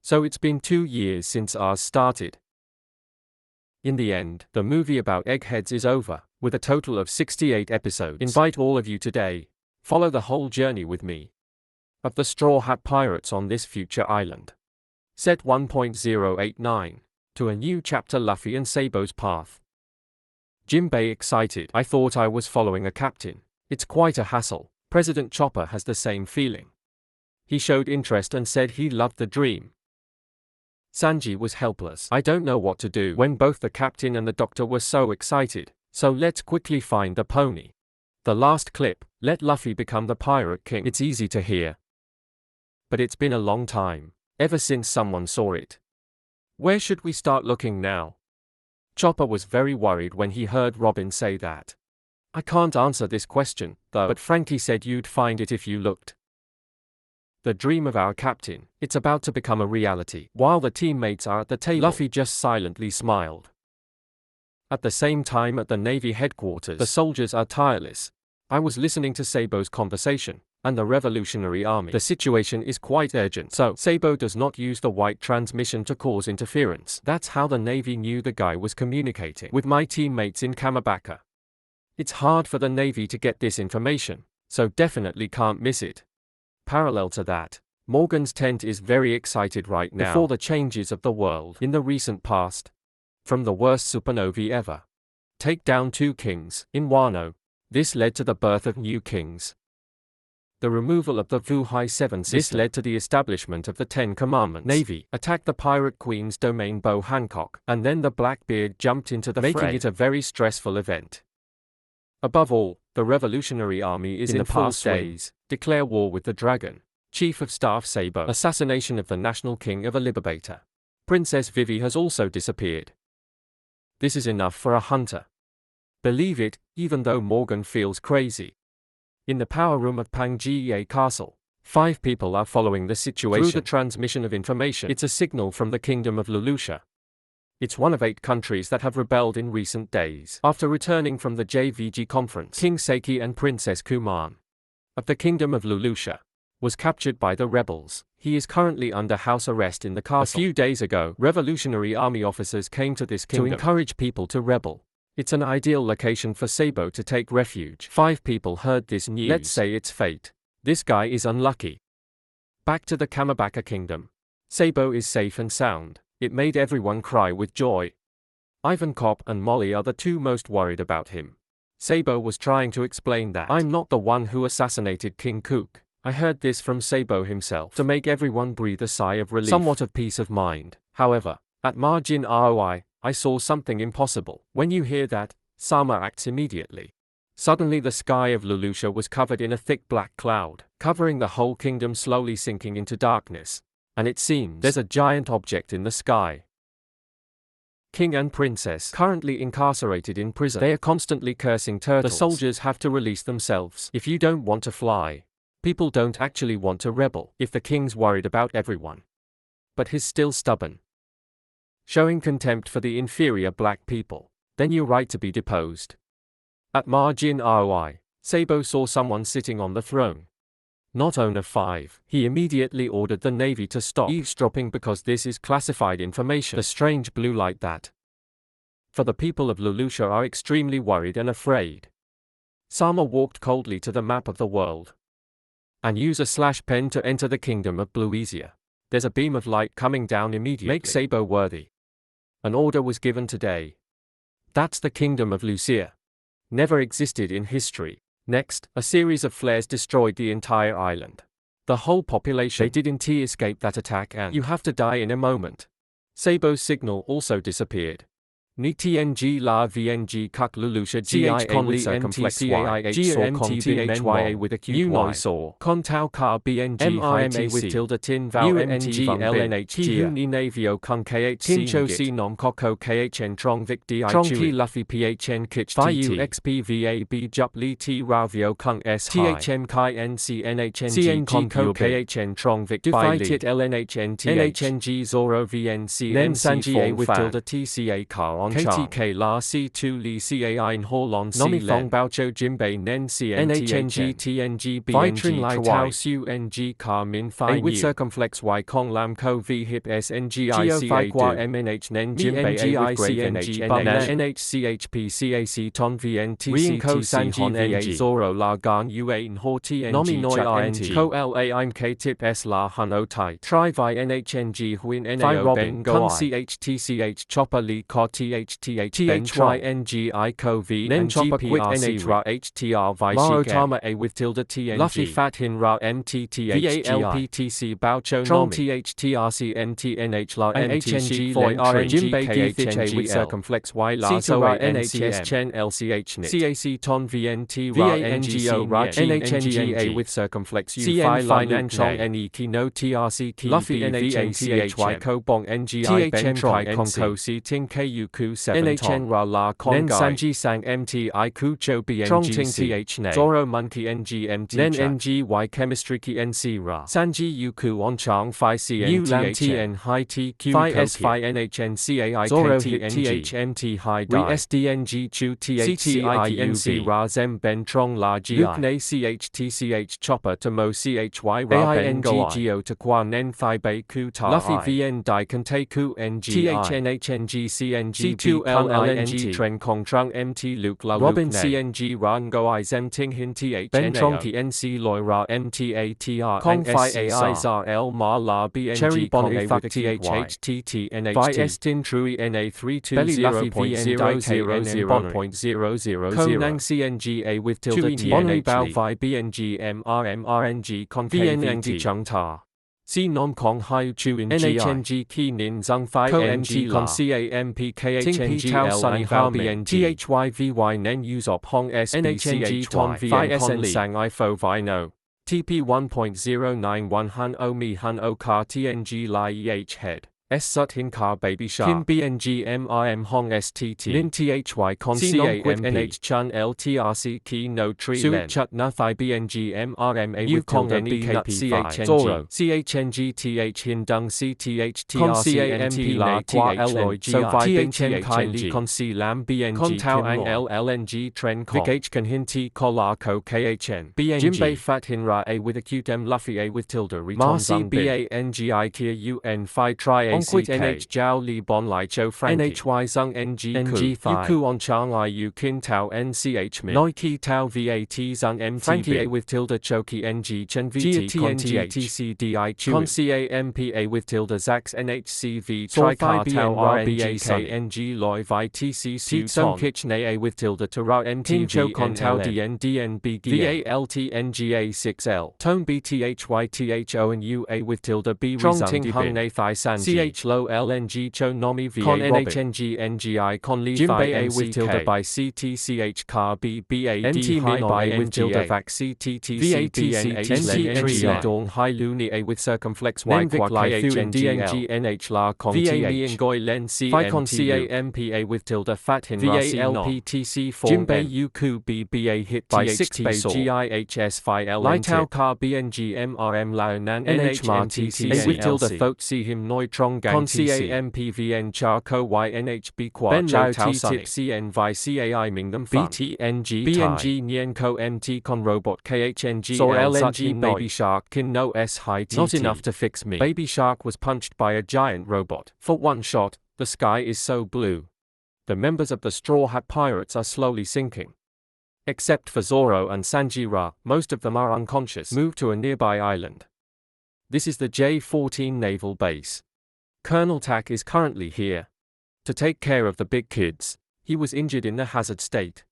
So it's been 2 years since ours started. In the end, the movie about Eggheads is over, with a total of 68 episodes. Invite all of you today. Follow the whole journey with me. Of the Straw Hat Pirates on this future island. Set 1.089. To a new chapter, Luffy and Sabo's path. Jinbei excited. I thought I was following a captain. It's quite a hassle. President Chopper has the same feeling. He showed interest and said he loved the dream. Sanji was helpless. I don't know what to do when both the captain and the doctor were so excited, so let's quickly find the pony. The last clip, let Luffy become the Pirate King. It's easy to hear. But it's been a long time, ever since someone saw it. Where should we start looking now? Chopper was very worried when he heard Robin say that. I can't answer this question, though, but Frankie said you'd find it if you looked. The dream of our captain, it's about to become a reality. While the teammates are at the table, Luffy just silently smiled. At the same time at the Navy headquarters, the soldiers are tireless. I was listening to Sabo's conversation, and the Revolutionary Army. The situation is quite urgent, so Sabo does not use the white transmission to cause interference. That's how the Navy knew the guy was communicating with my teammates in Kamabaka. It's hard for the Navy to get this information, so definitely can't miss it. Parallel to that, Morgan's tent is very excited right now before the changes of the world in the recent past. From the worst supernovae ever. Take down 2 kings in Wano. This led to the birth of new kings. The removal of the Vuhai 7 system. This led to the establishment of the 10 Commandments. Navy attacked the Pirate Queen's domain Bo Hancock, and then the Blackbeard jumped into the fray, making it a very stressful event. Above all, the Revolutionary Army is in the past days. Declare war with the Dragon. Chief of Staff Sabo. Assassination of the National King of Alibabator. Princess Vivi has also disappeared. This is enough for a hunter. Believe it, even though Morgan feels crazy. In the power room of Pangaea Castle, 5 people are following the situation through the transmission of information. It's a signal from the Kingdom of Lulusha. It's one of 8 countries that have rebelled in recent days. After returning from the JVG conference, King Seiki and Princess Kuman of the Kingdom of Lulusha was captured by the rebels. He is currently under house arrest in the castle. A few days ago, Revolutionary Army officers came to this kingdom to encourage people to rebel. It's an ideal location for Sabo to take refuge. 5 people heard this news. Let's say it's fate. This guy is unlucky. Back to the Kamabaka Kingdom. Sabo is safe and sound. It made everyone cry with joy. Ivankov and Molly are the 2 most worried about him. Sabo was trying to explain that I'm not the one who assassinated King Kook. I heard this from Sabo himself to make everyone breathe a sigh of relief. Somewhat of peace of mind. However, at Margin ROI, I saw something impossible. When you hear that, Sama acts immediately. Suddenly the sky of Lulusha was covered in a thick black cloud, covering the whole kingdom, slowly sinking into darkness. And it seems there's a giant object in the sky. King and Princess, currently incarcerated in prison. They are constantly cursing turtles. The soldiers have to release themselves. If you don't want to fly, people don't actually want to rebel. If the king's worried about everyone, but he's still stubborn, showing contempt for the inferior black people, then you're right to be deposed. At Margin ROI, Sabo saw someone sitting on the throne. Not owner 5. He immediately ordered the Navy to stop eavesdropping because this is classified information. The strange blue light that, for the people of Lulusha, are extremely worried and afraid. Sama walked coldly to the map of the world and use a slash pen to enter the kingdom of Bluesia. There's a beam of light coming down immediately. Make Sabo worthy. An order was given today. That's the kingdom of Lucia. Never existed in history. Next, a series of flares destroyed the entire island. The whole population. They didn't escape that attack, and you have to die in a moment. Sabo's signal also disappeared. Ni TNG la VNG Kuk Lulusha GIA with circumflex Y saw con THYA with acute Y saw con tau car BNG high TC with tilde tin val MNG LNH Ni Navio con KHC Cho C nom Coco KHN Trong Vic DI Trong Ki Luffy PHN Kitch TT XPVAB Jup Li T Ravio Kung S THM Kai NC NHNG Con Co KHN Trong Vic Defy Tit LNHN NHNG Zoro VNC Nen Sanji A with tilde TCA car on KTK la C2 li Cai in Horlon Nomi Fong Bao Chou Jimbei Nen CNTNG TNG BNG Lai Tao Su NG Car Min Phi with circumflex Y Kong Lam Co V Hip SNGI CA Qua MNH Nen Jimbei A with grave NG Banan NHCHP CAC Ton VNT Rienko Sanji VA Zoro La Gan U8 Ho TNG Nomi Noi RNG Co LA I'm K Tip S La Hun O Tai Tri Vi NHNG Huin NAO Ben Go CHTCH Chopper Li Ko THTH THYNGI Co V Nen Chopper Quit NH Ra HTR Vi Maro Tama A with tilde TNG Luffy Fat Hin Ra MTTH VALPTC Bao Cho Nomi THTRC NTNH La MTG Foy RNG KHNG with circumflex Y La So Ra NHS Chen LCH NIT CAC Ton VNT Ra NGO Ra NHNGA with circumflex U Phi La Nan Chong NE No TRC Ki Luffy NHNCHY Ko Bong NGI Ben Kai Kong Ko Si Ting KU Ku 7 NHN Ra La Kong Gai Nen Sanji Sang MTI Ku Cho BNG Ting TH Ne Zoro Monkey NG MT Nen NGY Chemistry Ki NC Ra Sanji Yuku On Chang Phi CN U Lam TN High TQ Phi S Phi NHN CAI Zoro Hit THMT High Dai SDNG Chu THCINC Ra Zem Ben Trong La GI Luke Ne CHTCH Chopper to Mo CHY Ra Ben GGO to Quan Nen Phi Bei Ku Ta Luffy VN Dai Kante Ku NGI THNHNG CNG C2LLNG Tren Kong Trung MT Luke La Robin CNG Ran Go I Zem Ting Hin TH Ben Trong TNC Loi Ra MTATR Kong Phi AI Zar L Ma La BNG Cherry Bon A Fuck THHTT NHT Phi Estin Trui NA 320.000.000 Konang CNGA with tilde TNH Bao Phi BNG MRMRNG Con VNNG Chung Ta Si Nom Kong Hai Chu in NHNG Ki Nin Zung Phi NG Con CAMP KHNG Tao Sunny How BNG THYVY Nen Usop Hong SBCH Ton Phi SN Sang I Fo Vi No TP 1.091 Hun O Mi Hun O Car TNG Lai Egghead S Sut Hin Car Baby Shark Kim BNG MRM Hong STT Nin THY Con CAMP NH Chun LTRC Ki No Tree Suit Chut Na Phi BNG MRM A with Kong NEKP CHNG CHNG TH Hin Dung CTH TRC CAMP La Qua LN So Vi Bin THNG Con C Lam BNG Con Tao Ang LLNG Tren Vic H Can Hin T Kolarko KHN BNG Jimbei Fat Hin Ra A with acute M Luffy A with tilde Reton Zung BANGI Kia UN Phi Tri Onquit NH Jiao Li Bon Lai Cho Frankie NHY Zung NG Phi Yuku On Chang I U Kin Tao NCH Min Noi Ki Tao VAT Zung M Frankie A with tilde Choki NG Chen VT Con THTCDI Chu Con CAMPA with tilde Zax NHCV Tri Car Tao RBAK NG Loi Vi TC Su Song Kitchen A with tilde Tara MT Cho Con Tao DN DNB VALT NGA 6L Tone BTHY THO and UA with tilde B Trong Ting Hung Na Thai Sanji CH Lo LNG Cho Nomi VA Con NHNG NGI Con Li Jimbei A with tilde by CTCH Car B BAD High by with tilde Vac CTTC BNH Dong Hai Luni A with circumflex Y Qua KHNG NH La Con TH VA Ngoi Len CMT Con CAMPA with tilde Fat Hin VALPTC 4 Jimbei Yuku BBA hit by 6 Bay GIHS Phi LN Lai Tao Car BNG MRM Lao Nan NHMTC A with tilde Thot See Him Noi Trong Gang Con CAMPVN Char Co YNHB Qua Ben Lao Tao Tip CN Vi CAI Ming Them Fun BTNG BNG Nien Co MT Con Robot KHNG Zor LNG Baby Shark Kin No S High TT Not enough to fix me. Baby Shark was punched by a giant robot. For one shot, the sky is so blue. The members of the Straw Hat Pirates are slowly sinking. Except for Zoro and Sanji-Ra, most of them are unconscious. Moved to a nearby island. This is the J-14 Naval Base. Colonel Tak is currently here to take care of the big kids. He was injured in the hazard state.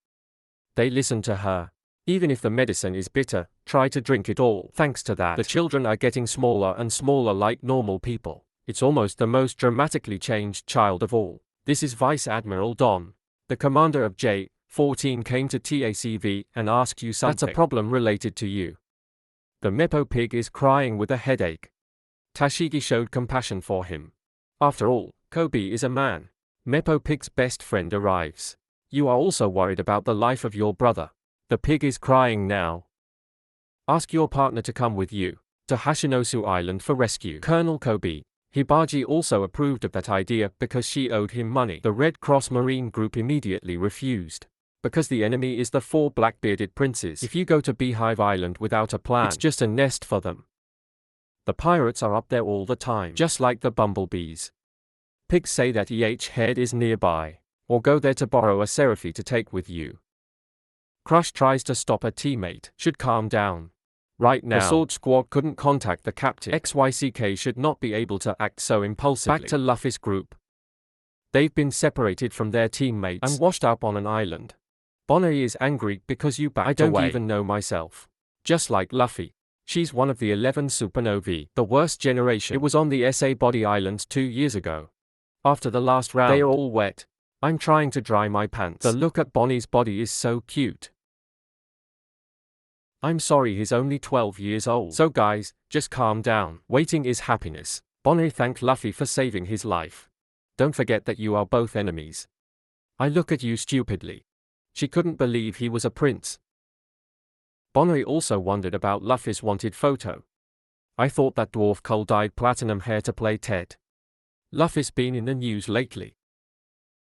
They listen to her. Even if the medicine is bitter, try to drink it all. Thanks to that, the children are getting smaller and smaller like normal people. It's almost the most dramatically changed child of all. This is Vice Admiral Don. The commander of J-14 came to TACV and asked you something. That's a problem related to you. The Meppo pig is crying with a headache. Tashigi showed compassion for him. After all, Kobe is a man. Meppo pig's best friend arrives. You are also worried about the life of your brother. The pig is crying now. Ask your partner to come with you to Hashinosu Island for rescue. Colonel Kobe, Hibaji also approved of that idea because she owed him money. The Red Cross Marine Group immediately refused. Because the enemy is the 4 black-bearded princes. If you go to Beehive Island without a plan, it's just a nest for them. The pirates are up there all the time, just like the bumblebees. Pigs say that Egghead is nearby, or go there to borrow a Seraphy to take with you. Crush tries to stop a teammate. Should calm down. Right now, the Sword Squad couldn't contact the captain. XYCK should not be able to act so impulsively. Back to Luffy's group. They've been separated from their teammates and washed up on an island. Bonnie is angry because you backed away. I don't even know myself. Just like Luffy. She's one of the 11 supernovae, the worst generation. It was on the SA Body Islands 2 years ago. After the last round, they are all wet. I'm trying to dry my pants. The look at Bonnie's body is so cute. I'm sorry, he's only 12 years old. So guys, just calm down. Waiting is happiness. Bonnie thanked Luffy for saving his life. Don't forget that you are both enemies. I look at you stupidly. She couldn't believe he was a prince. Bonnie also wondered about Luffy's wanted photo. I thought that dwarf Cole dyed platinum hair to play Ted. Luffy's been in the news lately.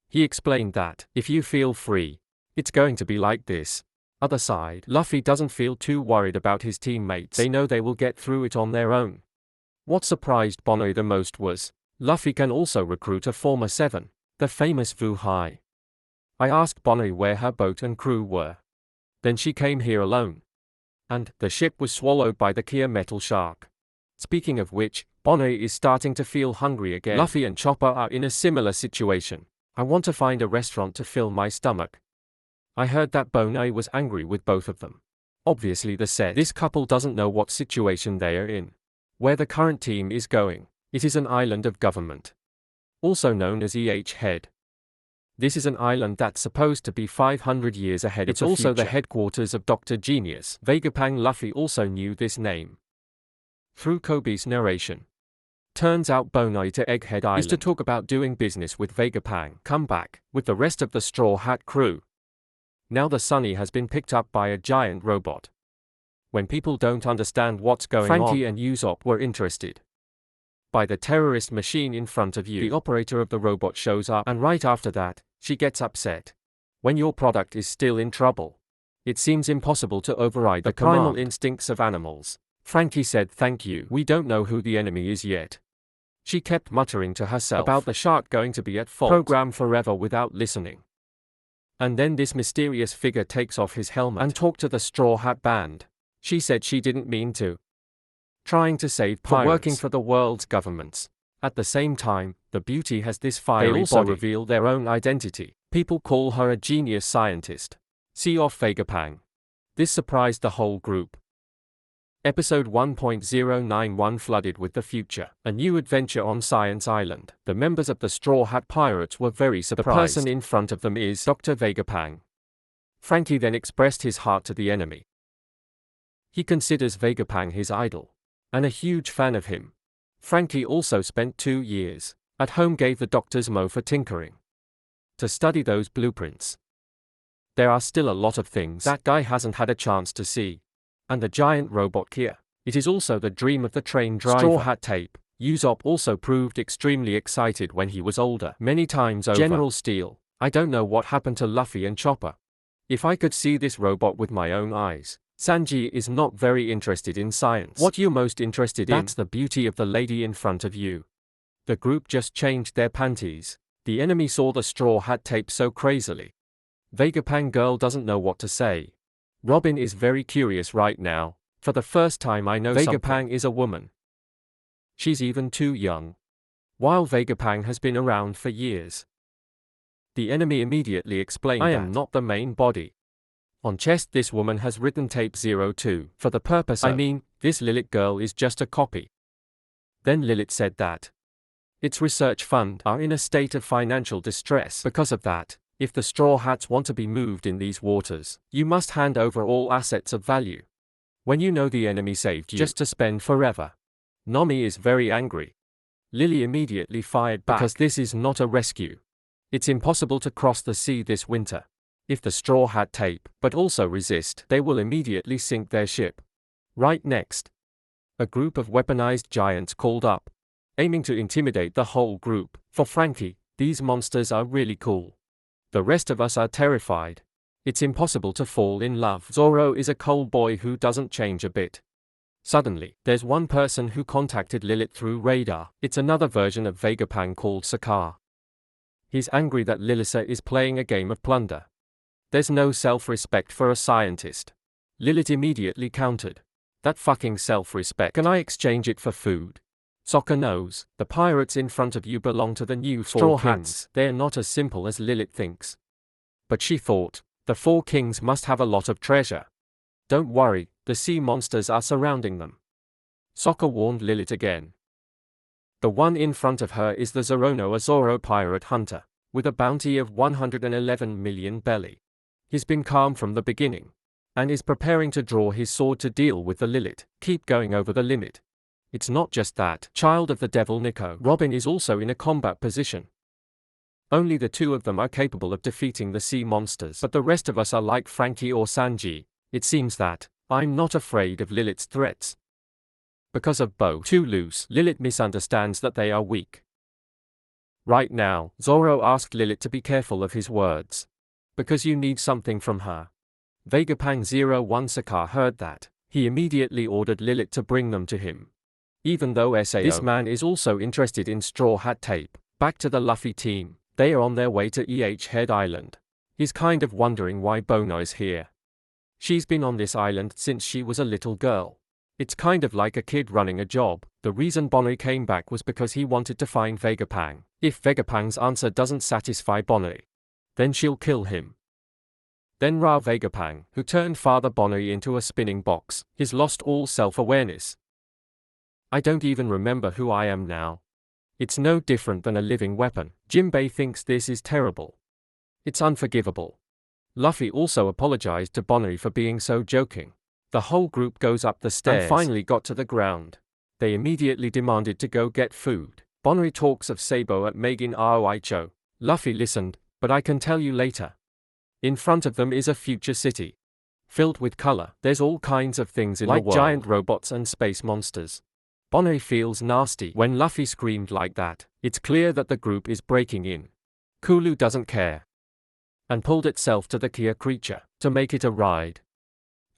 He explained that, if you feel free, it's going to be like this. Other side, Luffy doesn't feel too worried about his teammates. They know they will get through it on their own. What surprised Bonnie the most was, Luffy can also recruit a former 7, the famous Vu Hai. I asked Bonnie where her boat and crew were. Then she came here alone. And the ship was swallowed by the Kia metal shark. Speaking of which, Bonnie is starting to feel hungry again. Luffy and Chopper are in a similar situation. I want to find a restaurant to fill my stomach. I heard that Bonnie was angry with both of them. Obviously this couple doesn't know what situation they are in. Where the current team is going. It is an island of government. Also known as Egghead. This is an island that's supposed to be 500 years ahead of the future. It's also the headquarters of Dr. Genius. Vegapunk. Luffy also knew this name through Kobe's narration. Turns out Bonnie to Egghead Island is to talk about doing business with Vegapunk. Come back with the rest of the Straw Hat crew. Now the Sunny has been picked up by a giant robot. When people don't understand what's going on, Frankie and Usopp were interested by the terrorist machine in front of you. The operator of the robot shows up, and right after that, she gets upset. When your product is still in trouble, it seems impossible to override the primal instincts of animals. Frankie said thank you. We don't know who the enemy is yet. She kept muttering to herself about the shark going to be at fault. Program forever without listening. And then this mysterious figure takes off his helmet and talked to the Straw Hat Band. She said she didn't mean to. Trying to save pirates. For working for the world's governments. At the same time, the beauty has this fiery body. They also reveal their own identity. People call her a genius scientist. See off Vegapunk. This surprised the whole group. Episode 1.091 Flooded with the Future. A new adventure on Science Island. The members of the Straw Hat Pirates were very surprised. The person in front of them is Dr. Vegapunk. Frankie then expressed his heart to the enemy. He considers Vegapunk his idol, and a huge fan of him. Frankie also spent 2 years at home, gave the doctors Mo for tinkering to study those blueprints. There are still a lot of things that guy hasn't had a chance to see. And the giant robot Kia. It is also the dream of the train driver. Straw Hat Tape. Usopp also proved extremely excited when he was older. Many times over. General Steel. I don't know what happened to Luffy and Chopper. If I could see this robot with my own eyes. Sanji is not very interested in science. What you're most interested in? That's the beauty of the lady in front of you. The group just changed their panties. The enemy saw the Straw Hat Tape so crazily. Vegapunk girl doesn't know what to say. Robin is very curious right now. For the first time I know Vegapunk is a woman. She's even too young. While Vegapunk has been around for years. The enemy immediately explained I am not the main body. On chest this woman has written tape 02. For the purpose I mean, this Lilith girl is just a copy. Then Lilith said that its research fund are in a state of financial distress. Because of that, if the Straw Hats want to be moved in these waters, you must hand over all assets of value. When you know the enemy saved you just to spend forever. Nami is very angry. Lily immediately fired back because this is not a rescue. It's impossible to cross the sea this winter. If the Straw Hat Tape, but also resist, they will immediately sink their ship. Right next, a group of weaponized giants called up. aiming to intimidate the whole group. For Frankie, these monsters are really cool. The rest of us are terrified. It's impossible to fall in love. Zoro is a cold boy who doesn't change a bit. Suddenly, there's one person who contacted Lilith through radar. It's another version of Vegapunk called Sakaar. He's angry that Lilith is playing a game of plunder. There's no self-respect for a scientist. Lilith immediately countered. That fucking self-respect. Can I exchange it for food? Sokka knows, the pirates in front of you belong to the new Straw Hats. They're not as simple as Lilith thinks. But she thought, the Four Kings must have a lot of treasure. Don't worry, the sea monsters are surrounding them. Sokka warned Lilith again. The one in front of her is the Zorono, a Zoro pirate hunter, with a bounty of 111 million belly. He's been calm from the beginning, and is preparing to draw his sword to deal with the Lilith. Keep going over the limit. It's not just that. Child of the Devil Nico Robin is also in a combat position. Only the two of them are capable of defeating the sea monsters, but the rest of us are like Frankie or Sanji. It seems that I'm not afraid of Lilith's threats. Because of Bo too loose, Lilith misunderstands that they are weak. Right now, Zoro asked Lilith to be careful of his words. Because you need something from her. Vegapunk 01 Sakaar heard that. He immediately ordered Lilith to bring them to him. Even though this man is also interested in Straw Hat tape. Back to the Luffy team. They are on their way to Egghead Island. He's kind of wondering why Bono is here. She's been on this island since she was a little girl. It's kind of like a kid running a job. The reason Bonnie came back was because he wanted to find Vegapunk. If Vegapunk's answer doesn't satisfy Bonnie, then she'll kill him. Then Vegapunk, who turned Father Bonnie into a spinning box, has lost all self-awareness. I don't even remember who I am now. It's no different than a living weapon. Jinbei thinks this is terrible. It's unforgivable. Luffy also apologized to Bonnie for being so joking. The whole group goes up the stairs and finally got to the ground. They immediately demanded to go get food. Bonnie talks of Sabo at Megan Aoicho. Luffy listened, but I can tell you later. In front of them is a future city. Filled with color, there's all kinds of things in the world. Like giant robots and space monsters. Bonnie feels nasty when Luffy screamed like that. It's clear that the group is breaking in. Kulu doesn't care. And pulled itself to the Kia creature, to make it a ride.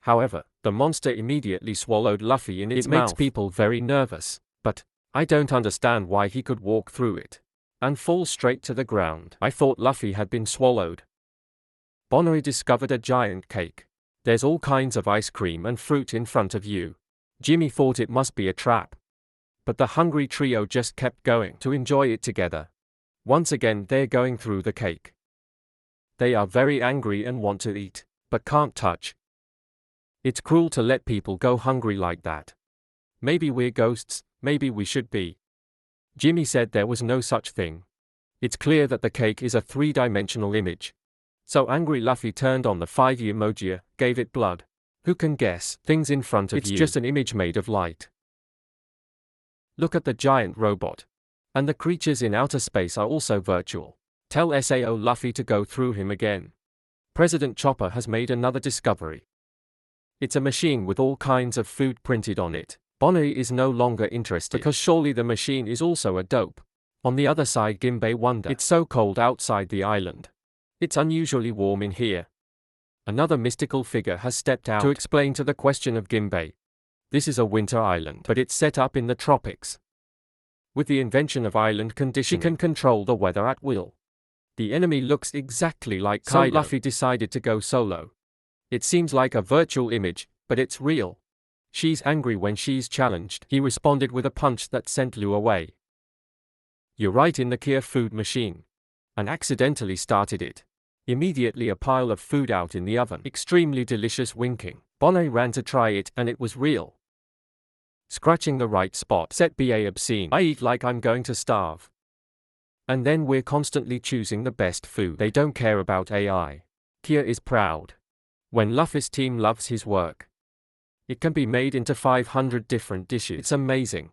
However, the monster immediately swallowed Luffy in its mouth. It makes people very nervous, but I don't understand why he could walk through it and fall straight to the ground. I thought Luffy had been swallowed. Bonnie discovered a giant cake. There's all kinds of ice cream and fruit in front of you. Jimmy thought it must be a trap. But the hungry trio just kept going to enjoy it together. Once again they're going through the cake. They are very angry and want to eat, but can't touch. It's cruel to let people go hungry like that. Maybe we're ghosts, maybe we should be. Jimmy said there was no such thing. It's clear that the cake is a three-dimensional image. So angry Luffy turned on the 5 emoji, gave it blood. Who can guess? Things in front of you. It's just an image made of light. Look at the giant robot. And the creatures in outer space are also virtual. Tell Sao Luffy to go through him again. President Chopper has made another discovery. It's a machine with all kinds of food printed on it. Bonnie is no longer interested because surely the machine is also a dope. On the other side Jinbei wondered. It's so cold outside the island. It's unusually warm in here. Another mystical figure has stepped out to explain to the question of Jinbei. This is a winter island, but it's set up in the tropics. With the invention of island conditioning, she can control the weather at will. The enemy looks exactly like Kaido. So Luffy decided to go solo. It seems like a virtual image, but it's real. She's angry when she's challenged. He responded with a punch that sent Lu away. You're right in the Kia food machine. And accidentally started it. Immediately a pile of food out in the oven. Extremely delicious winking. Bonnie ran to try it and it was real. Scratching the right spot. Set BA obscene. I eat like I'm going to starve. And then we're constantly choosing the best food. They don't care about AI. Kia is proud. When Luffy's team loves his work. It can be made into 500 different dishes. It's amazing.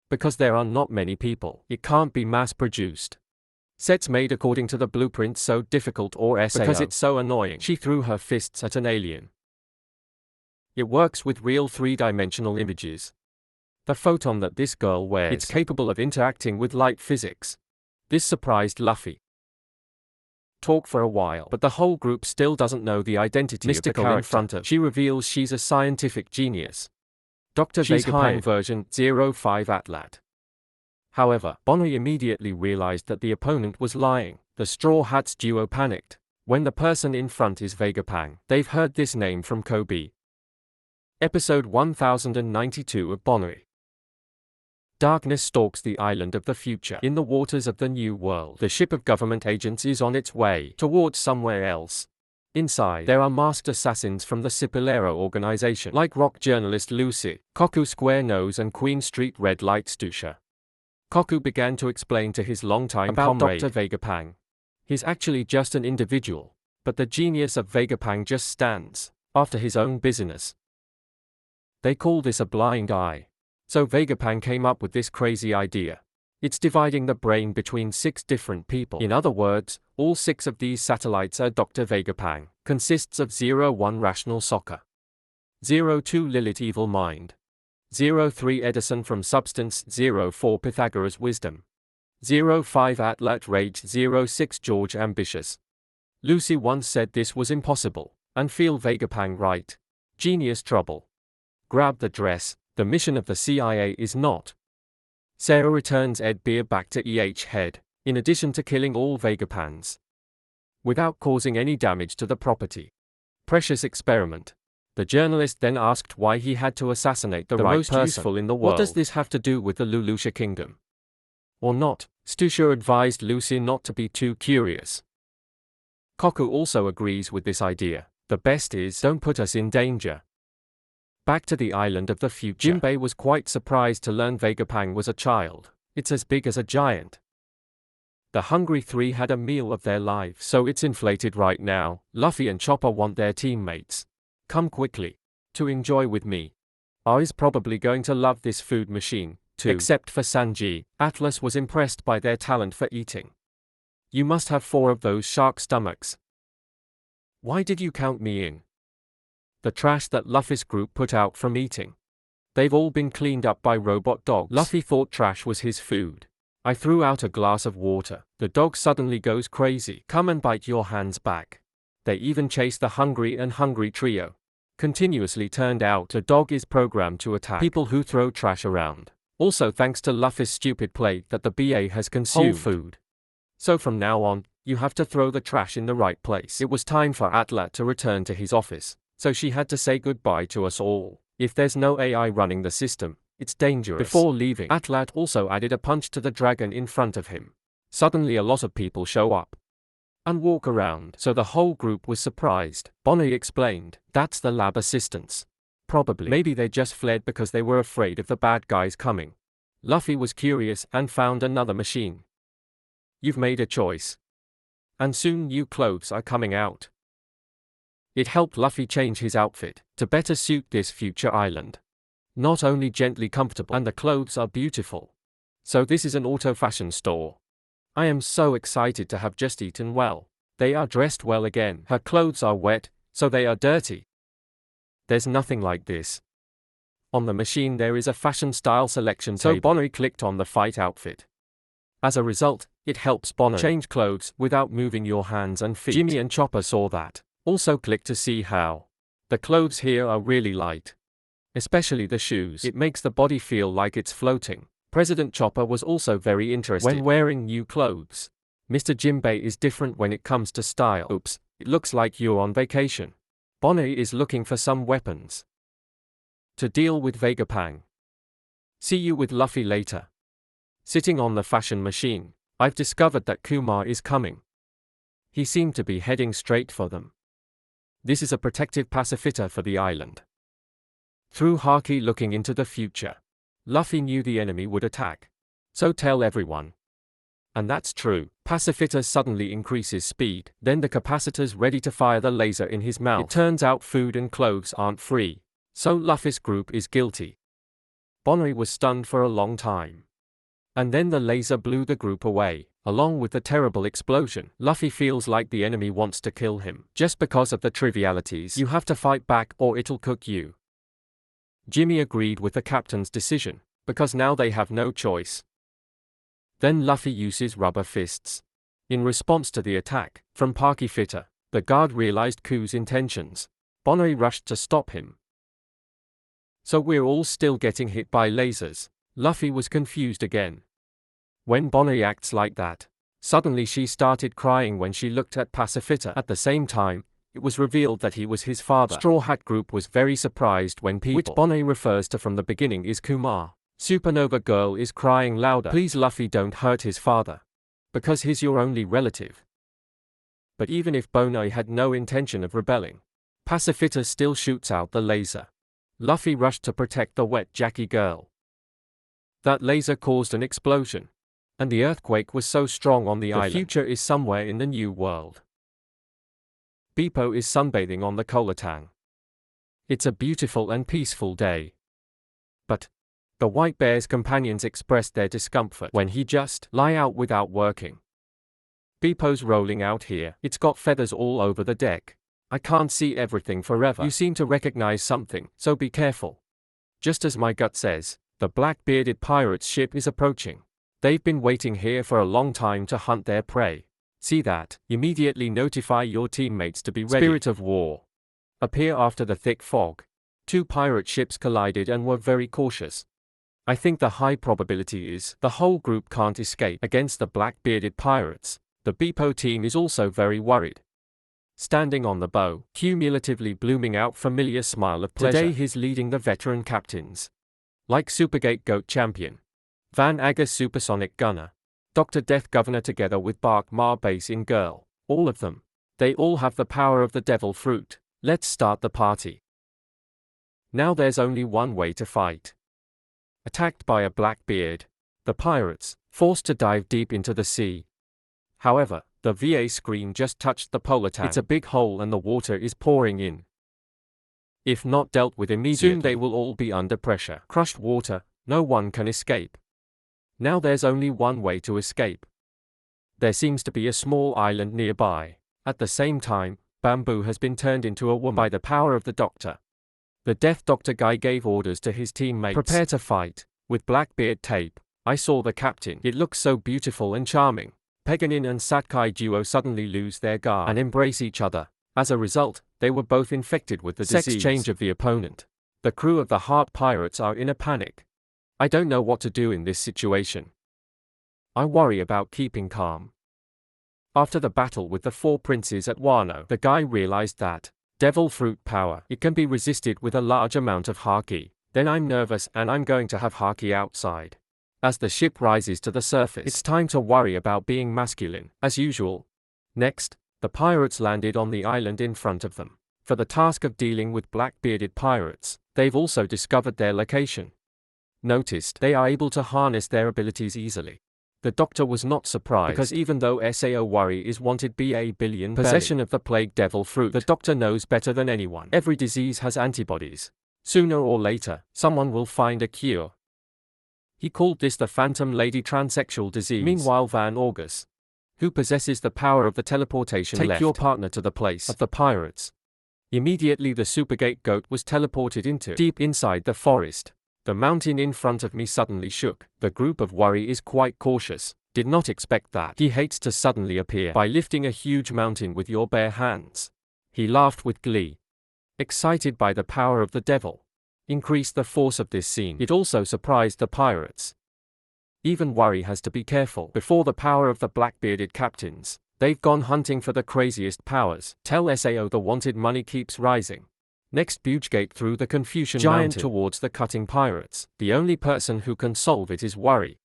Because there are not many people. It can't be mass-produced. Sets made according to the blueprint so difficult or SAO. Because it's so annoying. She threw her fists at an alien. It works with real three-dimensional images. The photon that this girl wears, it's capable of interacting with light physics. This surprised Luffy. Talk for a while, but the whole group still doesn't know the identity of the character in front of. She reveals she's a scientific genius. Dr. Vegapunk version 05 Atlat. However, Bonnie immediately realized that the opponent was lying. The Straw Hats duo panicked. When the person in front is Vegapunk, they've heard this name from Kobe. Episode 1092 of Bonnie. Darkness stalks the island of the future. In the waters of the New World, the ship of government agents is on its way towards somewhere else. Inside, there are masked assassins from the Cipolero organization, like rock journalist Lucy, Koku Square Nose and Queen Street Red Light Stusha. Koku began to explain to his longtime comrade Dr. Vegapunk. He's actually just an individual, but the genius of Vegapunk just stands after his own business. They call this a blind eye. So Vegapunk came up with this crazy idea. It's dividing the brain between 6 different people. In other words, all 6 of these satellites are Dr. Vegapunk. Consists of 01 Rational Soccer, 02 Lilith Evil Mind, 03 Edison from Substance, 04 Pythagoras Wisdom, 05 Atlat Rage, 06 George Ambitious. Lucy once said this was impossible, and feel Vegapunk right. Genius trouble. Grab the dress. The mission of the CIA is not. Sarah returns Ed Beer back to Egghead, in addition to killing all Vegapunks, without causing any damage to the property. Precious experiment. The journalist then asked why he had to assassinate the right most person. Useful in the world. What does this have to do with the Lulusha kingdom? Or not? Stusha advised Lucy not to be too curious. Koku also agrees with this idea. The best is, don't put us in danger. Back to the island of the future. Jinbei was quite surprised to learn Vegapunk was a child. It's as big as a giant. The Hungry Three had a meal of their lives, so it's inflated right now. Luffy and Chopper want their teammates. Come quickly. To enjoy with me. I's probably going to love this food machine, too. Except for Sanji. Atlas was impressed by their talent for eating. You must have 4 of those shark stomachs. Why did you count me in? The trash that Luffy's group put out from eating. They've all been cleaned up by robot dogs. Luffy thought trash was his food. I threw out a glass of water. The dog suddenly goes crazy. Come and bite your hands back. They even chase the hungry and hungry trio. Continuously turned out the dog is programmed to attack people who throw trash around. Also thanks to Luffy's stupid plate that the BA has consumed whole food. So from now on, you have to throw the trash in the right place. It was time for Atlat to return to his office. So she had to say goodbye to us all. If there's no AI running the system, it's dangerous. Before leaving, Atlat also added a punch to the dragon in front of him. Suddenly a lot of people show up and walk around, so the whole group was surprised. Bonnie explained, that's the lab assistants. Probably. Maybe they just fled because they were afraid of the bad guys coming. Luffy was curious and found another machine. You've made a choice. And soon new clothes are coming out. It helped Luffy change his outfit to better suit this future island. Not only gently comfortable, and the clothes are beautiful. So this is an auto fashion store. I am so excited to have just eaten well. They are dressed well again. Her clothes are wet, so they are dirty. There's nothing like this. On the machine there is a fashion style selection table. So Bonnie clicked on the fight outfit. As a result, it helps Bonnie change clothes without moving your hands and feet. Jimmy and Chopper saw that. Also click to see how. The clothes here are really light. Especially the shoes. It makes the body feel like it's floating. President Chopper was also very interested when wearing new clothes. Mr. Jinbei is different when it comes to style. Oops, it looks like you're on vacation. Bonnie is looking for some weapons to deal with Vegapunk. See you with Luffy later. Sitting on the fashion machine, I've discovered that Kumar is coming. He seemed to be heading straight for them. This is a protective pacifier for the island. Through Haki looking into the future, Luffy knew the enemy would attack. So tell everyone. And that's true. Pacifier suddenly increases speed, then the capacitor's ready to fire the laser in his mouth. It turns out food and clothes aren't free. So Luffy's group is guilty. Bonnie was stunned for a long time. And then the laser blew the group away. Along with the terrible explosion, Luffy feels like the enemy wants to kill him. Just because of the trivialities, you have to fight back or it'll cook you. Jimmy agreed with the captain's decision. because now they have no choice. Then Luffy uses rubber fists. In response to the attack from Parky Fitter, the guard realized Ku's intentions. Bonnie rushed to stop him. So we're all still getting hit by lasers. Luffy was confused again. When Bonnie acts like that, suddenly she started crying when she looked at Pacifita. At the same time, it was revealed that he was his father. Straw Hat Group was very surprised when people, which Bonnie refers to from the beginning, is Kumar. Supernova Girl is crying louder. Please Luffy, don't hurt his father. Because he's your only relative. But even if Bonnie had no intention of rebelling, Pacifita still shoots out the laser. Luffy rushed to protect the wet Jackie girl. That laser caused an explosion, and the earthquake was so strong on the island. The future is somewhere in the new world. Bepo is sunbathing on the Kolatang. It's a beautiful and peaceful day. But the White Bear's companions expressed their discomfort when he just lie out without working. Bepo's rolling out here. It's got feathers all over the deck. I can't see everything forever. You seem to recognize something, so be careful. Just as my gut says, the black-bearded pirates' ship is approaching. They've been waiting here for a long time to hunt their prey. See that? Immediately notify your teammates to be ready. Spirit of War. Appear after the thick fog. 2 pirate ships collided and were very cautious. I think the high probability is the whole group can't escape against the black-bearded pirates. The Bepo team is also very worried. Standing on the bow, cumulatively blooming out familiar smile of pleasure. Today he's leading the veteran captains. Like Supergate Goat Champion, Van Agger Supersonic Gunner, Dr. Death Governor together with Bark Ma Base in Girl. All of them. They all have the power of the devil fruit. Let's start the party. Now there's only one way to fight. Attacked by a Blackbeard, the pirates, forced to dive deep into the sea. However, the VA screen just touched the polar tank. It's a big hole and the water is pouring in. If not dealt with immediately, soon they will all be under pressure. Crushed water, no one can escape. Now there's only one way to escape. There seems to be a small island nearby. At the same time, Bamboo has been turned into a woman by the power of the Doctor. The Death Doctor guy gave orders to his teammates. Prepare to fight. With Blackbeard tape, I saw the captain. It looks so beautiful and charming. Peganin and Satkai duo suddenly lose their guard and embrace each other. As a result, they were both infected with the sex change of the opponent. The crew of the Heart Pirates are in a panic. I don't know what to do in this situation. I worry about keeping calm. After the battle with the 4 princes at Wano, the guy realized that devil fruit power, it can be resisted with a large amount of haki. Then I'm nervous and I'm going to have haki outside. As the ship rises to the surface, it's time to worry about being masculine, as usual. Next, the pirates landed on the island in front of them. For the task of dealing with black-bearded pirates, they've also discovered their location. Noticed, they are able to harness their abilities easily. The Doctor was not surprised, because even though Sao Worry is wanted BA billion possession of the plague devil fruit, the Doctor knows better than anyone. Every disease has antibodies. Sooner or later, someone will find a cure. He called this the Phantom Lady Transsexual Disease. Meanwhile, Van August, who possesses the power of the teleportation, take your partner to the place of the pirates. Immediately the Supergate Goat was teleported into deep inside the forest. The mountain in front of me suddenly shook. The group of Worry is quite cautious. Did not expect that. He hates to suddenly appear by lifting a huge mountain with your bare hands. He laughed with glee. Excited by the power of the devil. Increased the force of this scene. It also surprised the pirates. Even Worry has to be careful before the power of the black-bearded captains. They've gone hunting for the craziest powers. Tell Sao the wanted money keeps rising. Next Bugegate through the Confucian Giant mountain towards the cutting pirates. The only person who can solve it is Worry.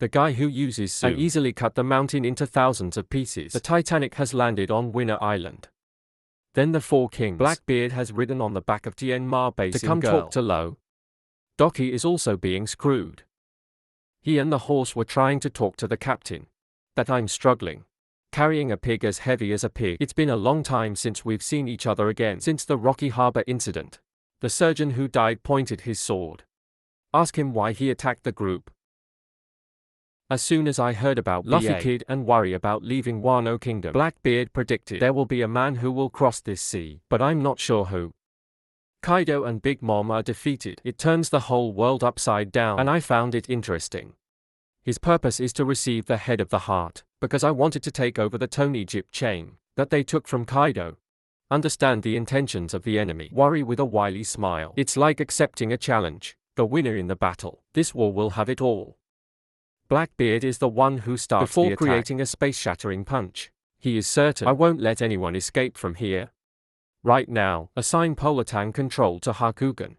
The guy who uses Su and easily cut the mountain into thousands of pieces. The Titanic has landed on Winner Island. Then the 4 kings. Blackbeard has ridden on the back of Tien Ma Base to come talk to Lo. Docky is also being screwed. He and the horse were trying to talk to the captain. That I'm struggling. Carrying a pig as heavy as a pig. It's been a long time since we've seen each other again. Since the Rocky Harbor incident. The surgeon who died pointed his sword. Ask him why he attacked the group. As soon as I heard about Luffy Kid and Worry about leaving Wano Kingdom, Blackbeard predicted there will be a man who will cross this sea, but I'm not sure who. Kaido and Big Mom are defeated. It turns the whole world upside down, and I found it interesting. His purpose is to receive the head of the heart, because I wanted to take over the Tone Egypt chain that they took from Kaido. Understand the intentions of the enemy. Worry with a wily smile. It's like accepting a challenge. The winner in the battle. This war will have it all. Blackbeard is the one who starts before creating a space-shattering punch. He is certain I won't let anyone escape from here. Right now, assign Polartang control to Hakugan.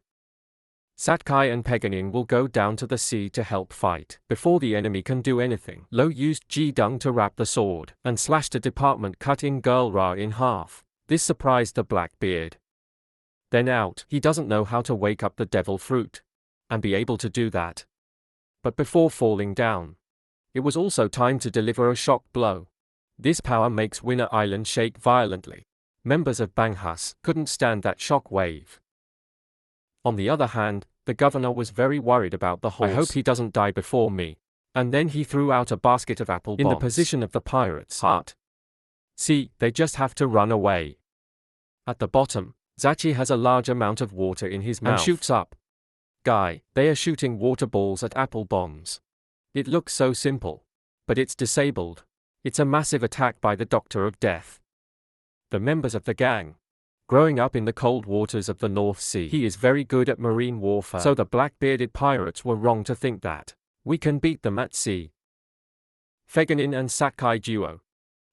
Satkai and Peganin will go down to the sea to help fight. Before the enemy can do anything, Lo used Ji-Dung to wrap the sword, and slashed a department cutting Girl Ra in half. This surprised the Blackbeard. Then out, he doesn't know how to wake up the devil fruit. And be able to do that. But before falling down, it was also time to deliver a shock blow. This power makes Winter Island shake violently. Members of Banghus couldn't stand that shock wave. On the other hand, the governor was very worried about the horse. I hope he doesn't die before me. And then he threw out a basket of apple bombs in the position of the pirate's heart. See, they just have to run away. At the bottom, Zachi has a large amount of water in his mouth and shoots up. Guy, they are shooting water balls at apple bombs. It looks so simple. But it's disabled. It's a massive attack by the Doctor of Death. The members of the gang. Growing up in the cold waters of the North Sea, he is very good at marine warfare. So the black-bearded pirates were wrong to think that we can beat them at sea. Peganin and Satkai duo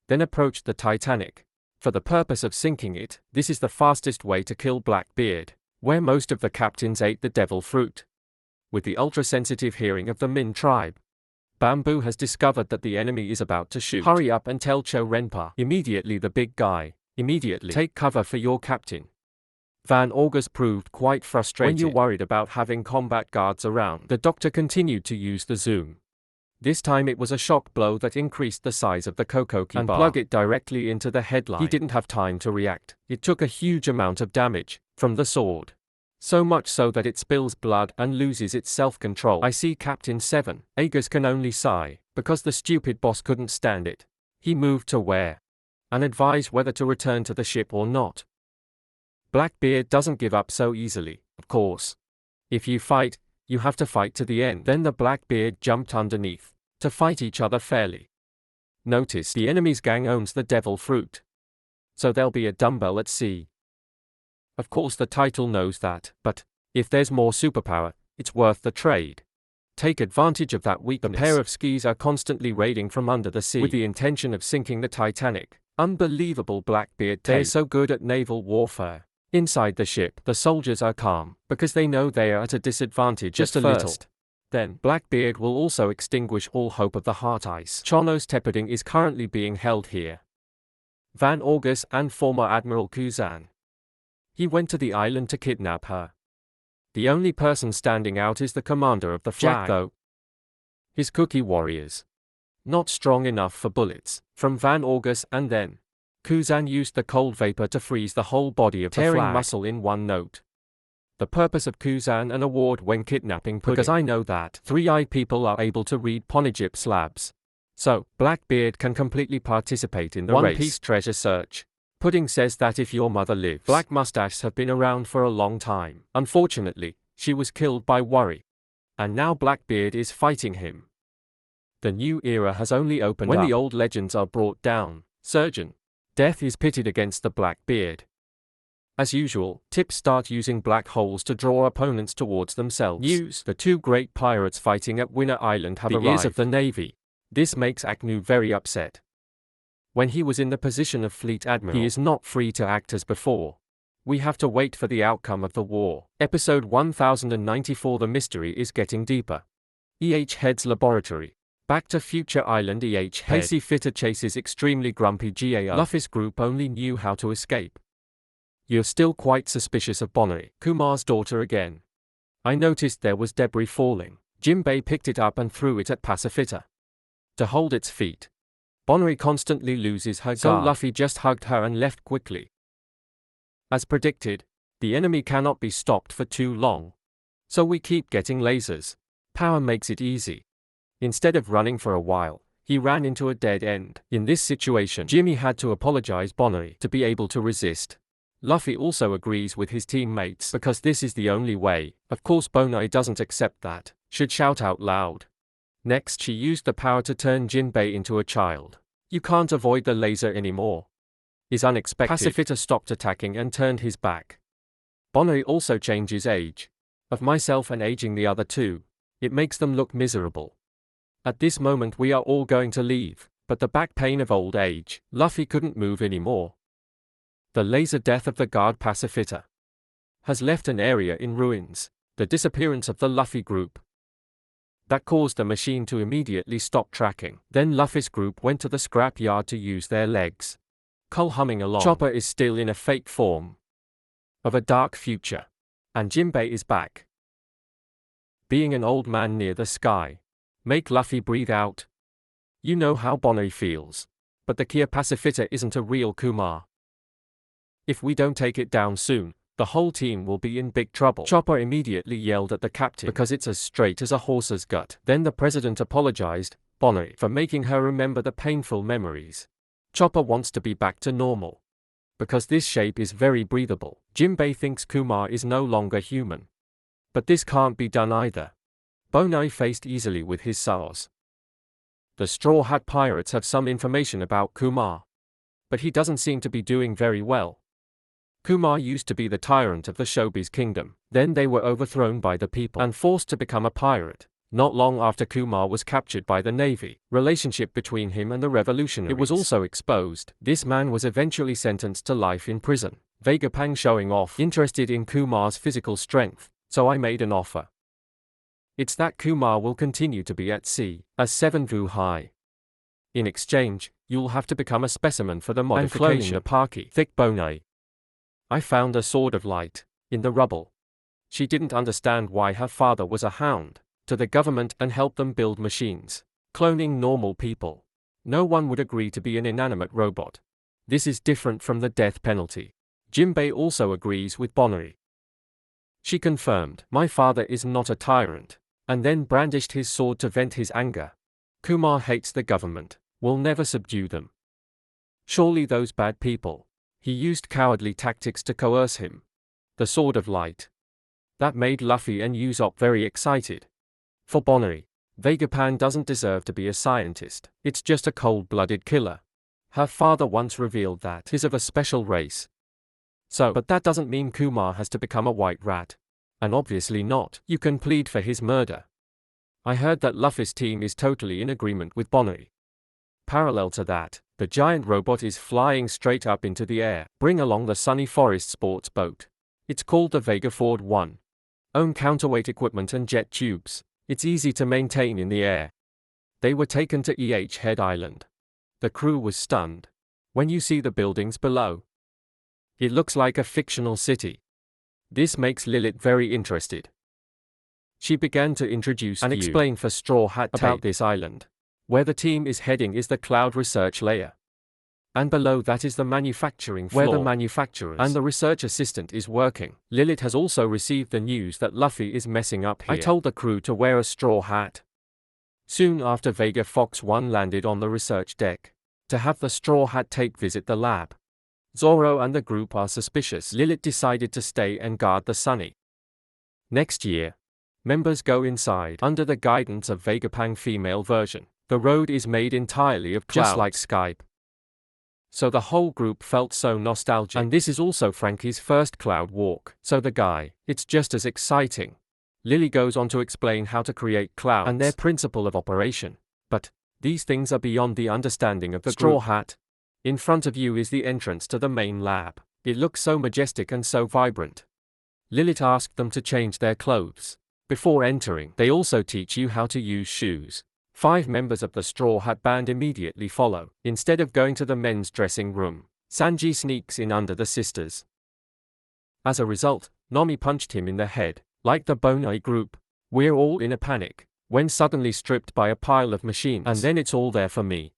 then approached the Titanic. For the purpose of sinking it, this is the fastest way to kill Blackbeard, where most of the captains ate the devil fruit. With the ultra-sensitive hearing of the Min tribe, Bamboo has discovered that the enemy is about to shoot. Hurry up and tell Cho Renpa. Immediately the big guy. Immediately. Take cover for your captain. Van August proved quite frustrated. When you're worried about having combat guards around, the doctor continued to use the zoom. This time it was a shock blow that increased the size of the Kokoki and plug it directly into the headline. He didn't have time to react. It took a huge amount of damage from the sword. So much so that it spills blood and loses its self-control. I see Captain 7. Aegis can only sigh, because the stupid boss couldn't stand it. He moved to where? And advised whether to return to the ship or not. Blackbeard doesn't give up so easily, of course. If you fight, you have to fight to the end. Then the Blackbeard jumped underneath, to fight each other fairly. Notice the enemy's gang owns the devil fruit. So there'll be a dumbbell at sea. Of course the title knows that, but if there's more superpower, it's worth the trade. Take advantage of that weakness. The pair of skis are constantly raiding from under the sea with the intention of sinking the Titanic. Unbelievable Blackbeard tape. They're so good at naval warfare. Inside the ship, the soldiers are calm, because they know they are at a disadvantage just a little. Then, Blackbeard will also extinguish all hope of the heart ice. Chono's Tepiding is currently being held here. Van August and former Admiral Kuzan. He went to the island to kidnap her. The only person standing out is the commander of the flag, Jack, though. His cookie warriors. Not strong enough for bullets, from Van August, and then Kuzan used the cold vapor to freeze the whole body of the flag. Tearing muscle in one note. The purpose of Kuzan an award when kidnapping Pudding. Because I know that 3-eyed people are able to read Ponegip slabs. So, Blackbeard can completely participate in the One Piece treasure search. Pudding says that if your mother lives, Black Mustaches have been around for a long time. Unfortunately, she was killed by Worry. And now Blackbeard is fighting him. The new era has only opened up. When the old legends are brought down, Surgeon Death is pitted against the Blackbeard. As usual, Tips start using black holes to draw opponents towards themselves. News: the two great pirates fighting at Winter Island have arrived. The ears of the Navy. This makes Agnew very upset. When he was in the position of Fleet Admiral, he is not free to act as before. We have to wait for the outcome of the war. Episode 1094. The mystery is getting deeper. Egghead's laboratory. Back to Future Island. Egghead. Pacey Fitter chases extremely grumpy GAO. Luffy's group only knew how to escape. You're still quite suspicious of Bonnie, Kumar's daughter again. I noticed there was debris falling. Jinbei picked it up and threw it at Pacifita to hold its feet. Bonnie constantly loses her guard. So Luffy just hugged her and left quickly. As predicted, the enemy cannot be stopped for too long. So we keep getting lasers. Power makes it easy. Instead of running for a while, he ran into a dead end. In this situation, Jimmy had to apologize Bonnie to be able to resist. Luffy also agrees with his teammates because this is the only way. Of course Bonai doesn't accept that, should shout out loud. Next she used the power to turn Jinbei into a child. You can't avoid the laser anymore. Is unexpected. Pacifita stopped attacking and turned his back. Bonai also changes age. Of myself and aging the other two. It makes them look miserable. At this moment we are all going to leave, but the back pain of old age, Luffy couldn't move anymore. The laser death of the guard Pacifita has left an area in ruins, the disappearance of the Luffy group. That caused the machine to immediately stop tracking. Then Luffy's group went to the scrap yard to use their legs. Cole humming along. Chopper is still in a fake form of a dark future. And Jinbei is back. Being an old man near the sky. Make Luffy breathe out. You know how Bonai feels. But the Kia Pacifita isn't a real Kumar. If we don't take it down soon, the whole team will be in big trouble. Chopper immediately yelled at the captain because it's as straight as a horse's gut. Then the president apologized, Bonai, for making her remember the painful memories. Chopper wants to be back to normal. Because this shape is very breathable. Jinbei thinks Kumar is no longer human. But this can't be done either. Bonai faced easily with his SARS. The Straw Hat Pirates have some information about Kumar. But he doesn't seem to be doing very well. Kumar used to be the tyrant of the Shobis kingdom. Then they were overthrown by the people and forced to become a pirate. Not long after Kumar was captured by the navy, relationship between him and the revolutionaries. It was also exposed. This man was eventually sentenced to life in prison. Vegapunk showing off, interested in Kumar's physical strength, so I made an offer. It's that Kumar will continue to be at sea, as 7 Vu high. In exchange, you'll have to become a specimen for the modification. And Apaki, thick Bonai. I found a sword of light, in the rubble. She didn't understand why her father was a hound to the government and helped them build machines, cloning normal people. No one would agree to be an inanimate robot. This is different from the death penalty. Jinbei also agrees with Bonai. She confirmed, my father is not a tyrant, and then brandished his sword to vent his anger. Kumar hates the government, will never subdue them. Surely those bad people. He used cowardly tactics to coerce him. The sword of light. That made Luffy and Usopp very excited. For Bonai, Vegapunk doesn't deserve to be a scientist. It's just a cold-blooded killer. Her father once revealed that he's of a special race. But that doesn't mean Kumar has to become a white rat. And obviously not. You can plead for his murder. I heard that Luffy's team is totally in agreement with Bonai. Parallel to that, the giant robot is flying straight up into the air. Bring along the Sunny Forest sports boat. It's called the Vega Ford 1. Own counterweight equipment and jet tubes. It's easy to maintain in the air. They were taken to Egghead Island. The crew was stunned. When you see the buildings below, it looks like a fictional city. This makes Lilith very interested. She began to introduce and explain for Straw Hat about this island. Where the team is heading is the cloud research layer. And below that is the manufacturing floor, where the manufacturers and the research assistant is working. Lilith has also received the news that Luffy is messing up here. I told the crew to wear a straw hat. Soon after Vega Fox 1 landed on the research deck, to have the Straw Hat tape visit the lab. Zoro and the group are suspicious. Lilith decided to stay and guard the Sunny. Next year, members go inside under the guidance of Vegapunk female version. The road is made entirely of clouds, just like Skype. So the whole group felt so nostalgic. And this is also Frankie's first cloud walk. So the guy, it's just as exciting. Lily goes on to explain how to create clouds and their principle of operation. But these things are beyond the understanding of the Straw Hat. In front of you is the entrance to the main lab. It looks so majestic and so vibrant. Lilith asked them to change their clothes before entering. They also teach you how to use shoes. 5 members of the Straw Hat Band immediately follow. Instead of going to the men's dressing room, Sanji sneaks in under the sisters. As a result, Nami punched him in the head. Like the Bonai group, we're all in a panic, when suddenly stripped by a pile of machines. And then it's all there for me.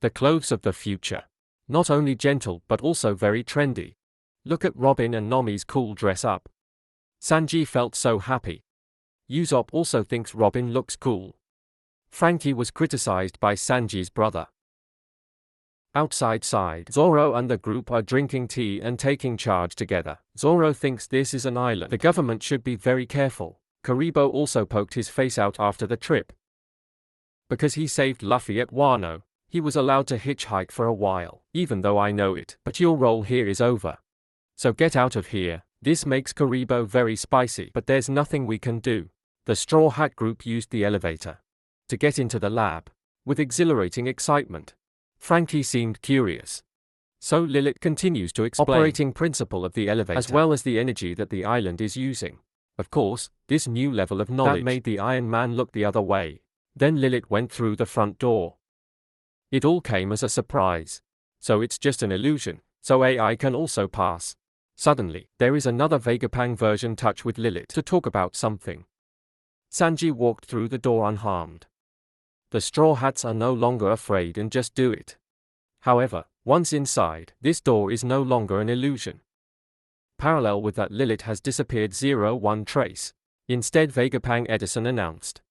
The clothes of the future. Not only gentle but also very trendy. Look at Robin and Nami's cool dress up. Sanji felt so happy. Usopp also thinks Robin looks cool. Frankie was criticized by Sanji's brother. Outside, Zoro and the group are drinking tea and taking charge together. Zoro thinks this is an island. The government should be very careful. Karibo also poked his face out after the trip. Because he saved Luffy at Wano, he was allowed to hitchhike for a while. Even though I know it, but your role here is over. So get out of here. This makes Karibo very spicy, but there's nothing we can do. The Straw Hat group used the elevator to get into the lab. With exhilarating excitement, Frankie seemed curious. So Lilith continues to explain the operating principle of the elevator, as well as the energy that the island is using. Of course, this new level of knowledge that made the Iron Man look the other way. Then Lilith went through the front door. It all came as a surprise. So it's just an illusion, so AI can also pass. Suddenly, there is another Vegapunk version touch with Lilith to talk about something. Sanji walked through the door unharmed. The Straw Hats are no longer afraid and just do it. However, once inside, this door is no longer an illusion. Parallel with that, Lilith has disappeared. 01 trace. Instead, Vegapunk Edison announced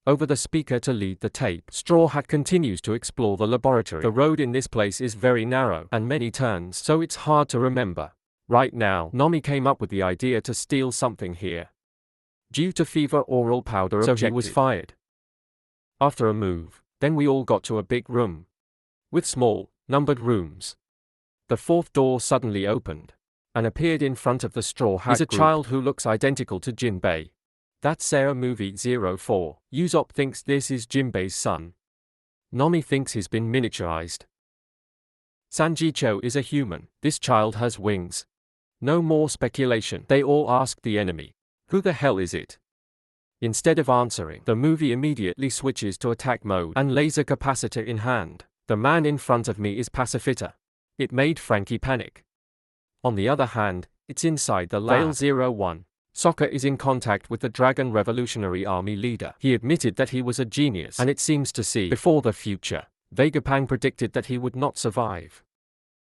over the speaker to lead the tape. Straw Hat continues to explore the laboratory. The road in this place is very narrow and many turns, so it's hard to remember. Right now, Nami came up with the idea to steal something here. Due to fever, oral powder objected, so he was fired. After a move, then we all got to a big room with small, numbered rooms. The fourth door suddenly opened and appeared in front of the Straw Hat group. Is a child who looks identical to Jinbei. That's Sarah movie 04. Usopp thinks this is Jinbei's son. Nami thinks he's been miniaturized. Sanjicho is a human. This child has wings. No more speculation. They all ask the enemy, who the hell is it? Instead of answering, the movie immediately switches to attack mode and laser capacitor in hand. The man in front of me is Pacifita. It made Frankie panic. On the other hand, it's inside the lab. Veil 01. Sokka is in contact with the Dragon Revolutionary Army leader. He admitted that he was a genius, and it seems to see before the future. Vegapunk predicted that he would not survive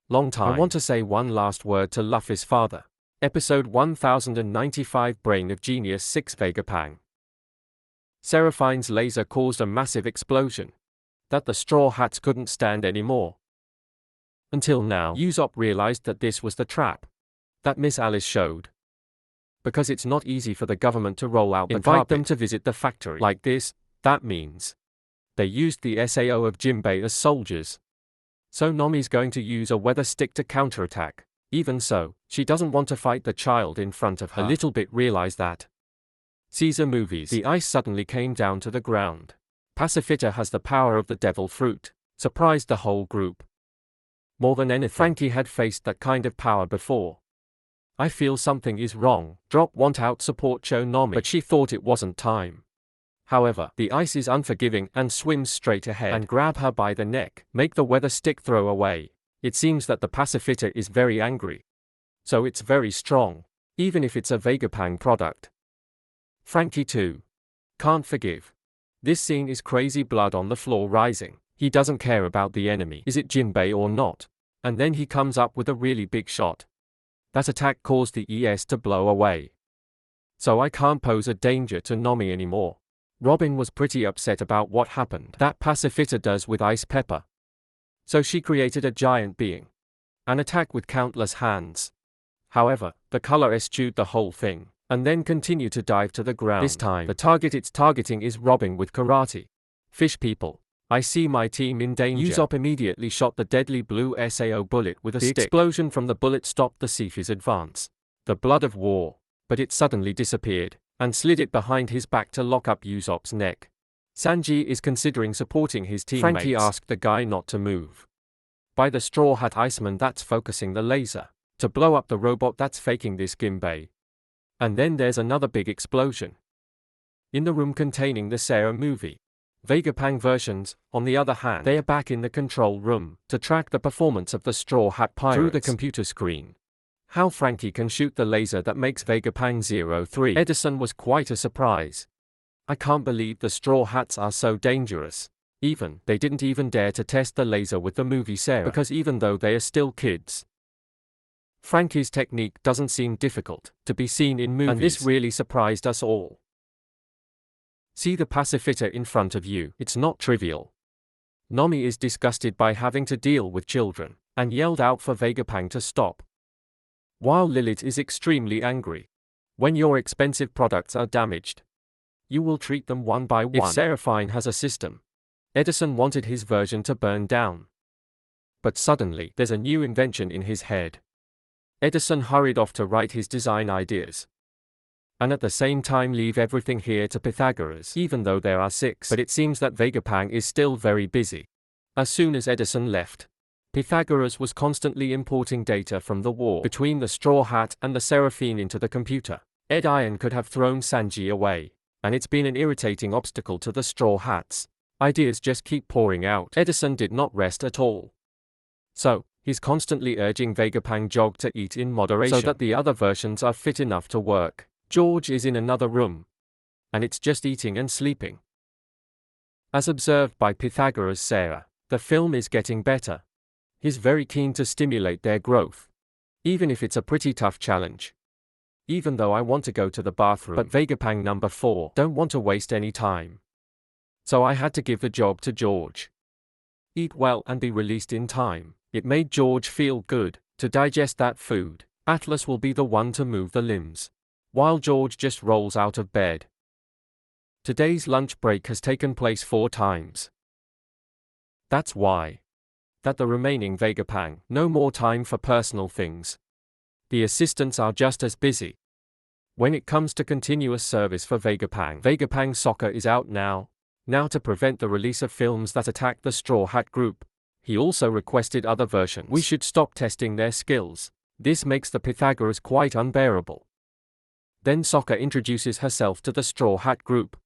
long time. I want to say one last word to Luffy's father. Episode 1095, Brain of Genius 6. Vegapunk. Seraphine's laser caused a massive explosion that the Straw Hats couldn't stand anymore. Until now, Usopp realized that this was the trap that Miss Alice showed. Because it's not easy for the government to roll out the carpet. Invite them to visit the factory like this. That means they used the SAO of Jinbei as soldiers. So Nomi's going to use a weather stick to counterattack. Even so, she doesn't want to fight the child in front of her. A little bit realize that. Caesar movies. The ice suddenly came down to the ground. Pacifita has the power of the devil fruit. Surprised the whole group. More than anything, Frankie had faced that kind of power before. I feel something is wrong. Drop want out support Cho Nami, but she thought it wasn't time. However, the ice is unforgiving and swims straight ahead and grab her by the neck, make the weather stick throw away. It seems that the Pacifita is very angry. So it's very strong, even if it's a Vegapunk product. Frankie too can't forgive. This scene is crazy, blood on the floor rising. He doesn't care about the enemy. Is it Jinbei or not? And then he comes up with a really big shot. That attack caused the ES to blow away. So I can't pose a danger to Nami anymore. Robin was pretty upset about what happened. That Pacifita does with ice pepper. So she created a giant being. An attack with countless hands. However, the color eschewed the whole thing, and then continued to dive to the ground. This time, the target it's targeting is Robin with karate. Fish people. I see my team in danger. Usopp immediately shot the deadly blue SAO bullet with a stick. The explosion from the bullet stopped the Cephas' advance. The blood of war. But it suddenly disappeared, and slid it behind his back to lock up Usopp's neck. Sanji is considering supporting his teammates. Frankie asked the guy not to move. By the Straw Hat Iceman that's focusing the laser. To blow up the robot that's faking this Jinbei. And then there's another big explosion. In the room containing the Sarah movie. Vegapunk versions, on the other hand, they are back in the control room to track the performance of the Straw Hat Pirates through the computer screen. How Frankie can shoot the laser that makes Vegapunk 03 Edison was quite a surprise. I can't believe the Straw Hats are so dangerous. They didn't even dare to test the laser with the movie Sarah, because even though they are still kids, Frankie's technique doesn't seem difficult to be seen in movies, and this really surprised us all. See the Pacifita in front of you. It's not trivial. Nomi is disgusted by having to deal with children, and yelled out for Vegapunk to stop. While Lilith is extremely angry. When your expensive products are damaged, you will treat them one by one. If Seraphine has a system, Edison wanted his version to burn down. But suddenly, there's a new invention in his head. Edison hurried off to write his design ideas. And at the same time leave everything here to Pythagoras, even though there are 6. But it seems that Vegapunk is still very busy. As soon as Edison left, Pythagoras was constantly importing data from the war between the Straw Hat and the Seraphine into the computer. Ed Iron could have thrown Sanji away, and it's been an irritating obstacle to the Straw Hats. Ideas just keep pouring out. Edison did not rest at all. So, he's constantly urging Vegapunk Jog to eat in moderation so that the other versions are fit enough to work. George is in another room, and it's just eating and sleeping. As observed by Pythagoras Sarah, the film is getting better. He's very keen to stimulate their growth, even if it's a pretty tough challenge. Even though I want to go to the bathroom, but Vegapunk number 4 don't want to waste any time. So I had to give the job to George. Eat well and be released in time. It made George feel good to digest that food. Atlas will be the one to move the limbs, while George just rolls out of bed. Today's lunch break has taken place 4 times. That's why. That the remaining Vegapunk, no more time for personal things. The assistants are just as busy. When it comes to continuous service for Vegapunk, Vegapunk Soccer is out now. Now to prevent the release of films that attack the Straw Hat group. He also requested other versions. We should stop testing their skills. This makes the Pythagoras quite unbearable. Then Sokka introduces herself to the Straw Hat group.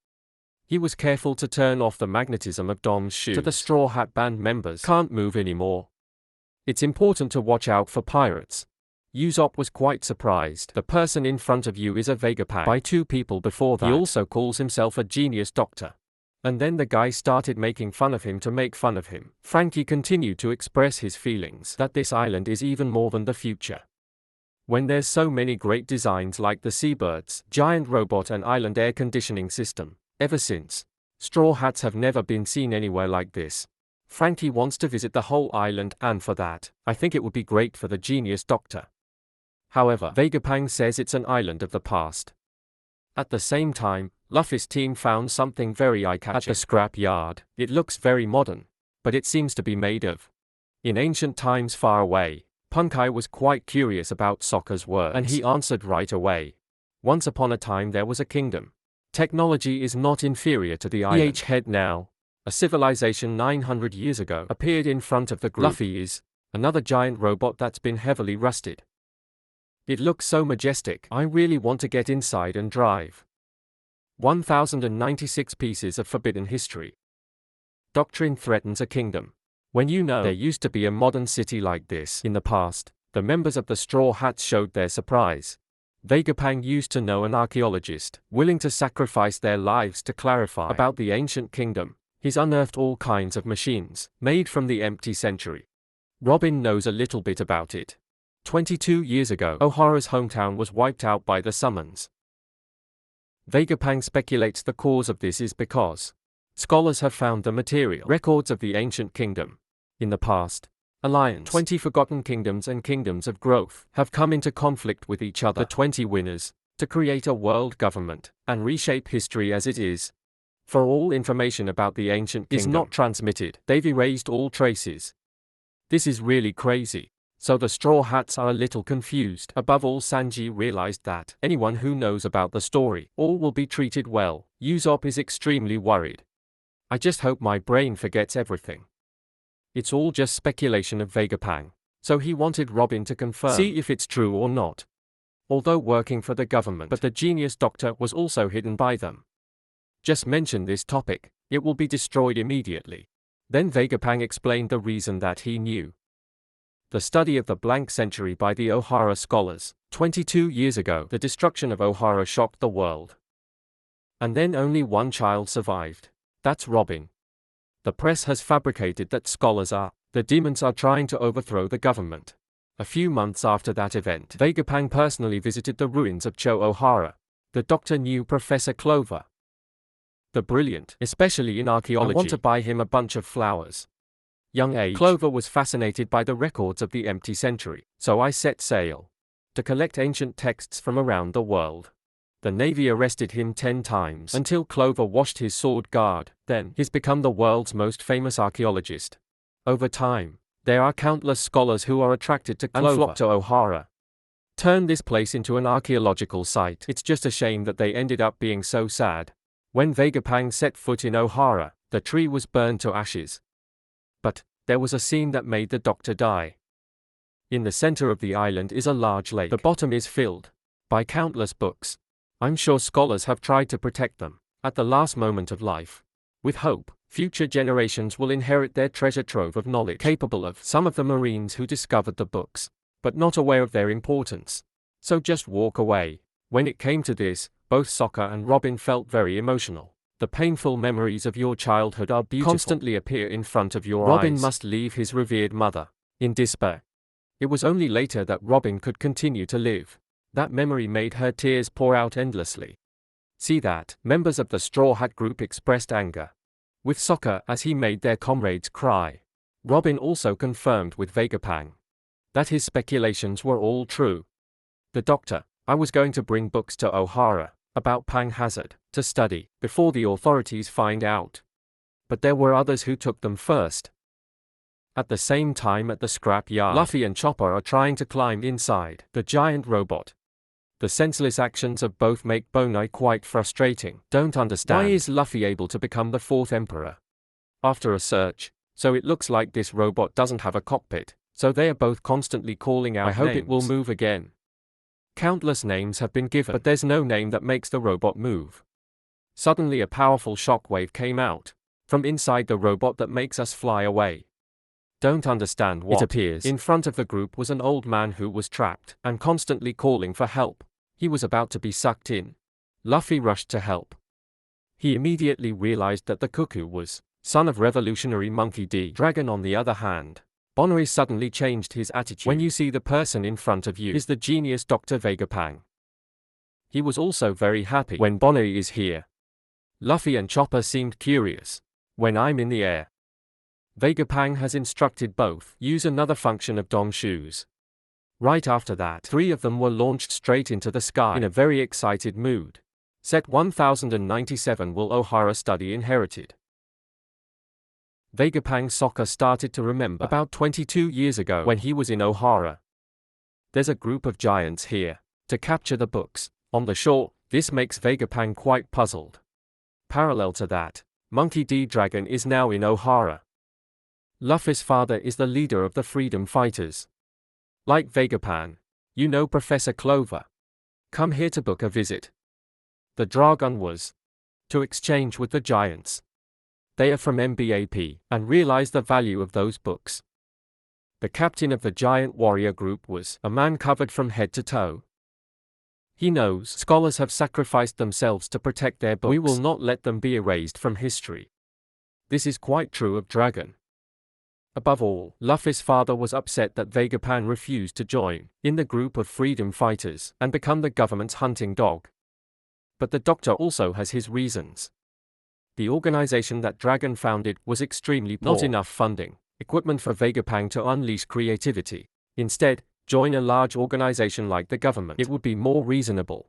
He was careful to turn off the magnetism of Dom's shoes. To the Straw Hat band members can't move anymore. It's important to watch out for pirates. Usopp was quite surprised. The person in front of you is a Vegapunk by 2 people before that. He also calls himself a genius doctor. And then the guy started making fun of him to make fun of him. Frankie continued to express his feelings that this island is even more than the future. When there's so many great designs like the seabirds, giant robot and island air conditioning system, ever since, Straw Hats have never been seen anywhere like this. Frankie wants to visit the whole island, and for that, I think it would be great for the genius doctor. However, Vegapunk says it's an island of the past. At the same time, Luffy's team found something very eye-catching at the scrap yard. It looks very modern, but it seems to be made of. In ancient times far away, Punkai was quite curious about Sokka's words, and he answered right away. Once upon a time there was a kingdom. Technology is not inferior to the island. Egghead now, a civilization 900 years ago, appeared in front of the group. Luffy is another giant robot that's been heavily rusted. It looks so majestic. I really want to get inside and drive. 1096 pieces of forbidden history. Doctrine threatens a kingdom. When you know there used to be a modern city like this in the past, the members of the Straw Hats showed their surprise. Vegapunk used to know an archaeologist, willing to sacrifice their lives to clarify about the ancient kingdom. He's unearthed all kinds of machines, made from the empty century. Robin knows a little bit about it. 22 years ago, Ohara's hometown was wiped out by the summons. Vegapunk speculates the cause of this is because scholars have found the material records of the ancient kingdom. In the past, Alliance, 20 forgotten kingdoms and kingdoms of growth, have come into conflict with each other, the 20 winners, to create a world government, and reshape history as it is. For all information about the ancient kingdom is not transmitted, they've erased all traces. This is really crazy. So the Straw Hats are a little confused. Above all, Sanji realized that anyone who knows about the story, all will be treated well. Usopp is extremely worried. I just hope my brain forgets everything. It's all just speculation of Vegapunk. So he wanted Robin to confirm, see if it's true or not. Although working for the government, but the genius doctor was also hidden by them. Just mention this topic, it will be destroyed immediately. Then Vegapunk explained the reason that he knew. The study of the blank century by the Ohara scholars. 22 years ago, the destruction of Ohara shocked the world. And then only one child survived. That's Robin. The press has fabricated that the demons are trying to overthrow the government. A few months after that event, Vegapunk personally visited the ruins of Cho Ohara. The doctor knew Professor Clover. The brilliant, especially in archaeology. I want to buy him a bunch of flowers. young age, Clover was fascinated by the records of the empty century, so I set sail to collect ancient texts from around the world. The Navy arrested him 10 times until Clover washed his sword guard. Then, he's become the world's most famous archaeologist. Over time, there are countless scholars who are attracted to Clover and flock to O'Hara. Turn this place into an archaeological site. It's just a shame that they ended up being so sad. When Vegapunk set foot in O'Hara, the tree was burned to ashes. But there was a scene that made the Doctor die. In the center of the island is a large lake. The bottom is filled by countless books. I'm sure scholars have tried to protect them at the last moment of life. With hope, future generations will inherit their treasure trove of knowledge capable of some of the Marines who discovered the books, but not aware of their importance. So just walk away. When it came to this, both Sokka and Robin felt very emotional. The painful memories of your childhood are beautiful. Constantly appear in front of your eyes. Robin must leave his revered mother in despair. It was only later that Robin could continue to live. That memory made her tears pour out endlessly. See that, members of the Straw Hat group expressed anger with Sokka as he made their comrades cry. Robin also confirmed with Vegapunk that his speculations were all true. The Doctor, I was going to bring books to O'Hara about Pang Hazard to study before the authorities find out. But there were others who took them first. At the same time at the scrap yard, Luffy and Chopper are trying to climb inside the giant robot. The senseless actions of both make Bonai quite frustrating. Don't understand. Why is Luffy able to become the 4th Emperor? After a search, so it looks like this robot doesn't have a cockpit, so they are both constantly calling out names. I hope it will move again. Countless names have been given, but there's no name that makes the robot move. Suddenly a powerful shockwave came out from inside the robot that makes us fly away. Don't understand what. It appears in front of the group was an old man who was trapped and constantly calling for help. He was about to be sucked in. Luffy rushed to help. He immediately realized that the cuckoo was son of revolutionary Monkey D. Dragon. On the other hand, Bonai suddenly changed his attitude. When you see the person in front of you is the genius Dr. Vegapunk. He was also very happy when Bonai is here. Luffy and Chopper seemed curious. When I'm in the air, Vegapunk has instructed both use another function of Dong shoes. Right after that, 3 of them were launched straight into the sky in a very excited mood. Set 1097 will O'Hara study inherited. Vegapunk Sokka started to remember about 22 years ago when he was in O'Hara. There's a group of giants here to capture the books on the shore. This makes Vegapunk quite puzzled. Parallel to that, Monkey D. Dragon is now in O'Hara. Luffy's father is the leader of the freedom fighters. Like Vegapunk, you know Professor Clover. Come here to book a visit. The Dragon was to exchange with the giants. They are from MBAP and realize the value of those books. The captain of the giant warrior group was a man covered from head to toe. He knows scholars have sacrificed themselves to protect their books. We will not let them be erased from history. This is quite true of Dragon. Above all, Luffy's father was upset that Vegapunk refused to join in the group of freedom fighters and become the government's hunting dog. But the Doctor also has his reasons. The organization that Dragon founded was extremely poor. Not enough funding, equipment for Vegapunk to unleash creativity. Instead, join a large organization like the government. It would be more reasonable.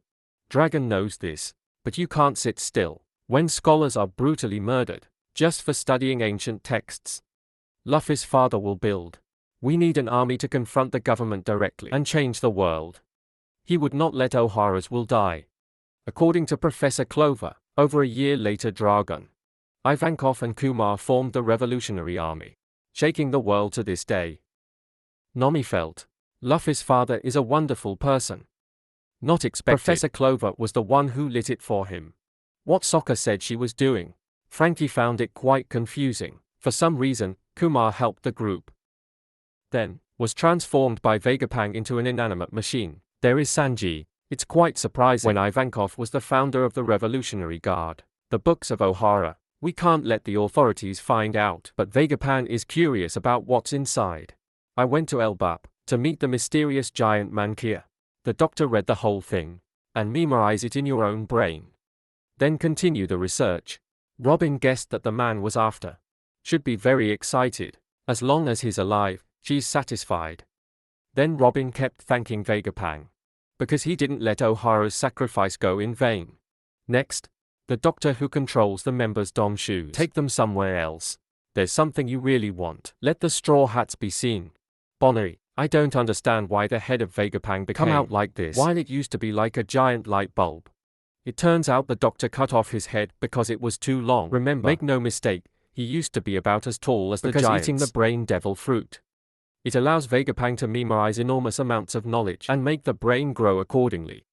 Dragon knows this, but you can't sit still when scholars are brutally murdered just for studying ancient texts. Luffy's father will build. We need an army to confront the government directly and change the world. He would not let O'Hara's will die. According to Professor Clover, over a year later Dragon, Ivankov and Kumar formed the Revolutionary Army, shaking the world to this day. Nami felt, Luffy's father is a wonderful person. Not expected. Professor Clover was the one who lit it for him. What Sokka said she was doing, Frankie found it quite confusing. For some reason, Kumar helped the group. Then, was transformed by Vegapunk into an inanimate machine. There is Sanji. It's quite surprising when Ivankov was the founder of the Revolutionary Guard. The books of O'Hara. We can't let the authorities find out. But Vegapunk is curious about what's inside. I went to Elbap to meet the mysterious giant Mankir. The Doctor read the whole thing and memorize it in your own brain. Then continue the research. Robin guessed that the man was after. Should be very excited. As long as he's alive, she's satisfied. Then Robin kept thanking Vegapunk, because he didn't let O'Hara's sacrifice go in vain. Next, the doctor who controls the members' dom shoes. Take them somewhere else. There's something you really want. Let the straw hats be seen. Bonnie, I don't understand why the head of Vegapunk became out like this, while it used to be like a giant light bulb. It turns out the doctor cut off his head because it was too long. Remember, make no mistake, he used to be about as tall as the giants. Eating the brain devil fruit. It allows Vegapunk to memorize enormous amounts of knowledge and make the brain grow accordingly.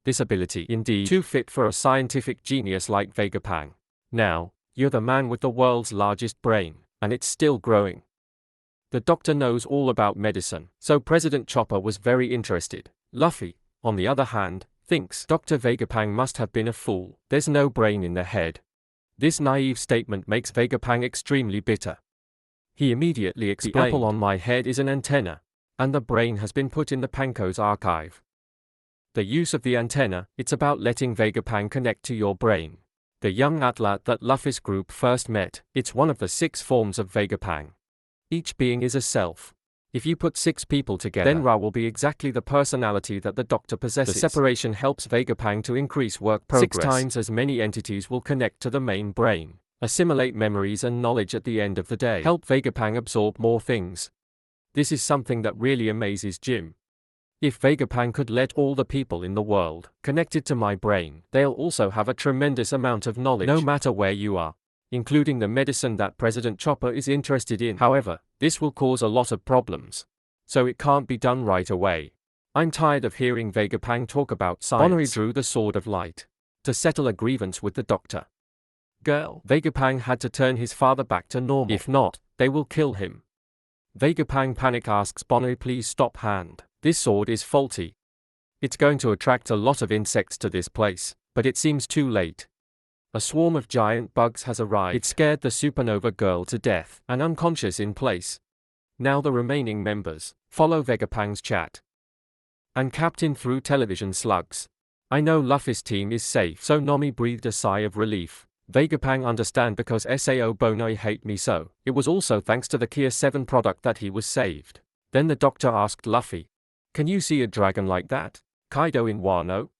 This ability, indeed, too fit for a scientific genius like Vegapunk. Now, you're the man with the world's largest brain, and it's still growing. The doctor knows all about medicine, so President Chopper was very interested. Luffy, on the other hand, thinks Dr. Vegapunk must have been a fool. There's no brain in the head. This naive statement makes Vegapunk extremely bitter. He immediately explained, "The apple on my head is an antenna, and the brain has been put in the Panko's archive." The use of the antenna, it's about letting Vegapunk connect to your brain. The young athlete that Luffy's group first met, it's one of the 6 forms of Vegapunk. Each being is a self. If you put 6 people together, then Ra will be exactly the personality that the doctor possesses. The separation helps Vegapunk to increase work progress. 6 times as many entities will connect to the main brain, assimilate memories and knowledge at the end of the day, help Vegapunk absorb more things. This is something that really amazes Jim. If Vegapunk could let all the people in the world connected to my brain, they'll also have a tremendous amount of knowledge no matter where you are, including the medicine that President Chopper is interested in. However, this will cause a lot of problems, so it can't be done right away. I'm tired of hearing Vegapunk talk about science. Bonnery drew the sword of light to settle a grievance with the doctor. Girl, Vegapunk had to turn his father back to normal. If not, they will kill him. Vegapunk panic asks Bonnery, please stop hand. This sword is faulty. It's going to attract a lot of insects to this place, but it seems too late. A swarm of giant bugs has arrived. It scared the supernova girl to death and unconscious in place. Now the remaining members follow Vegapunk's chat and Captain through television slugs. I know Luffy's team is safe, so Nami breathed a sigh of relief. Vegapunk understand because Sao Bonoi hate me so. It was also thanks to the Kia 7 product that he was saved. Then the doctor asked Luffy, can you see a dragon like that, Kaido in Wano?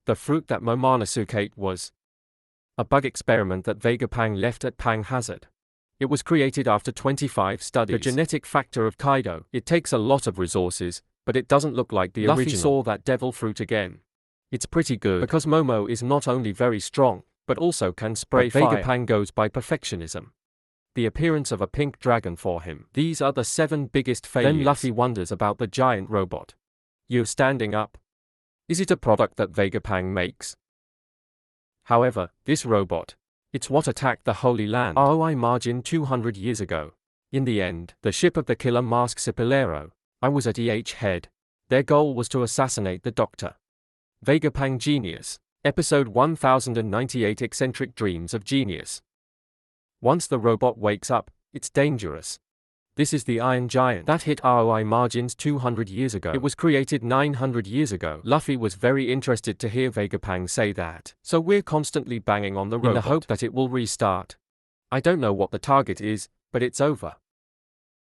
The fruit that Momonosuke ate was a bug experiment that Vegapunk left at Pang Hazard. It was created after 25 studies. The genetic factor of Kaido. It takes a lot of resources, but it doesn't look like the original. Luffy saw that devil fruit again. It's pretty good because Momo is not only very strong, but also can spray fire. Vegapunk goes by perfectionism. The appearance of a pink dragon for him. These are the 7 biggest failures. Then Luffy wonders about the giant robot. You're standing up. Is it a product that Vegapunk makes? However, this robot, it's what attacked the Holy Land ROI margin 200 years ago. In the end, the ship of the killer Mask Cipolero, I was at Egghead. Their goal was to assassinate the Doctor. Vegapunk Genius. Episode 1098 Eccentric Dreams of Genius. Once the robot wakes up, it's dangerous. This is the Iron Giant that hit ROI margins 200 years ago. It was created 900 years ago. Luffy was very interested to hear Vegapunk say that, so we're constantly banging on the robot in the hope that it will restart. I don't know what the target is, but it's over.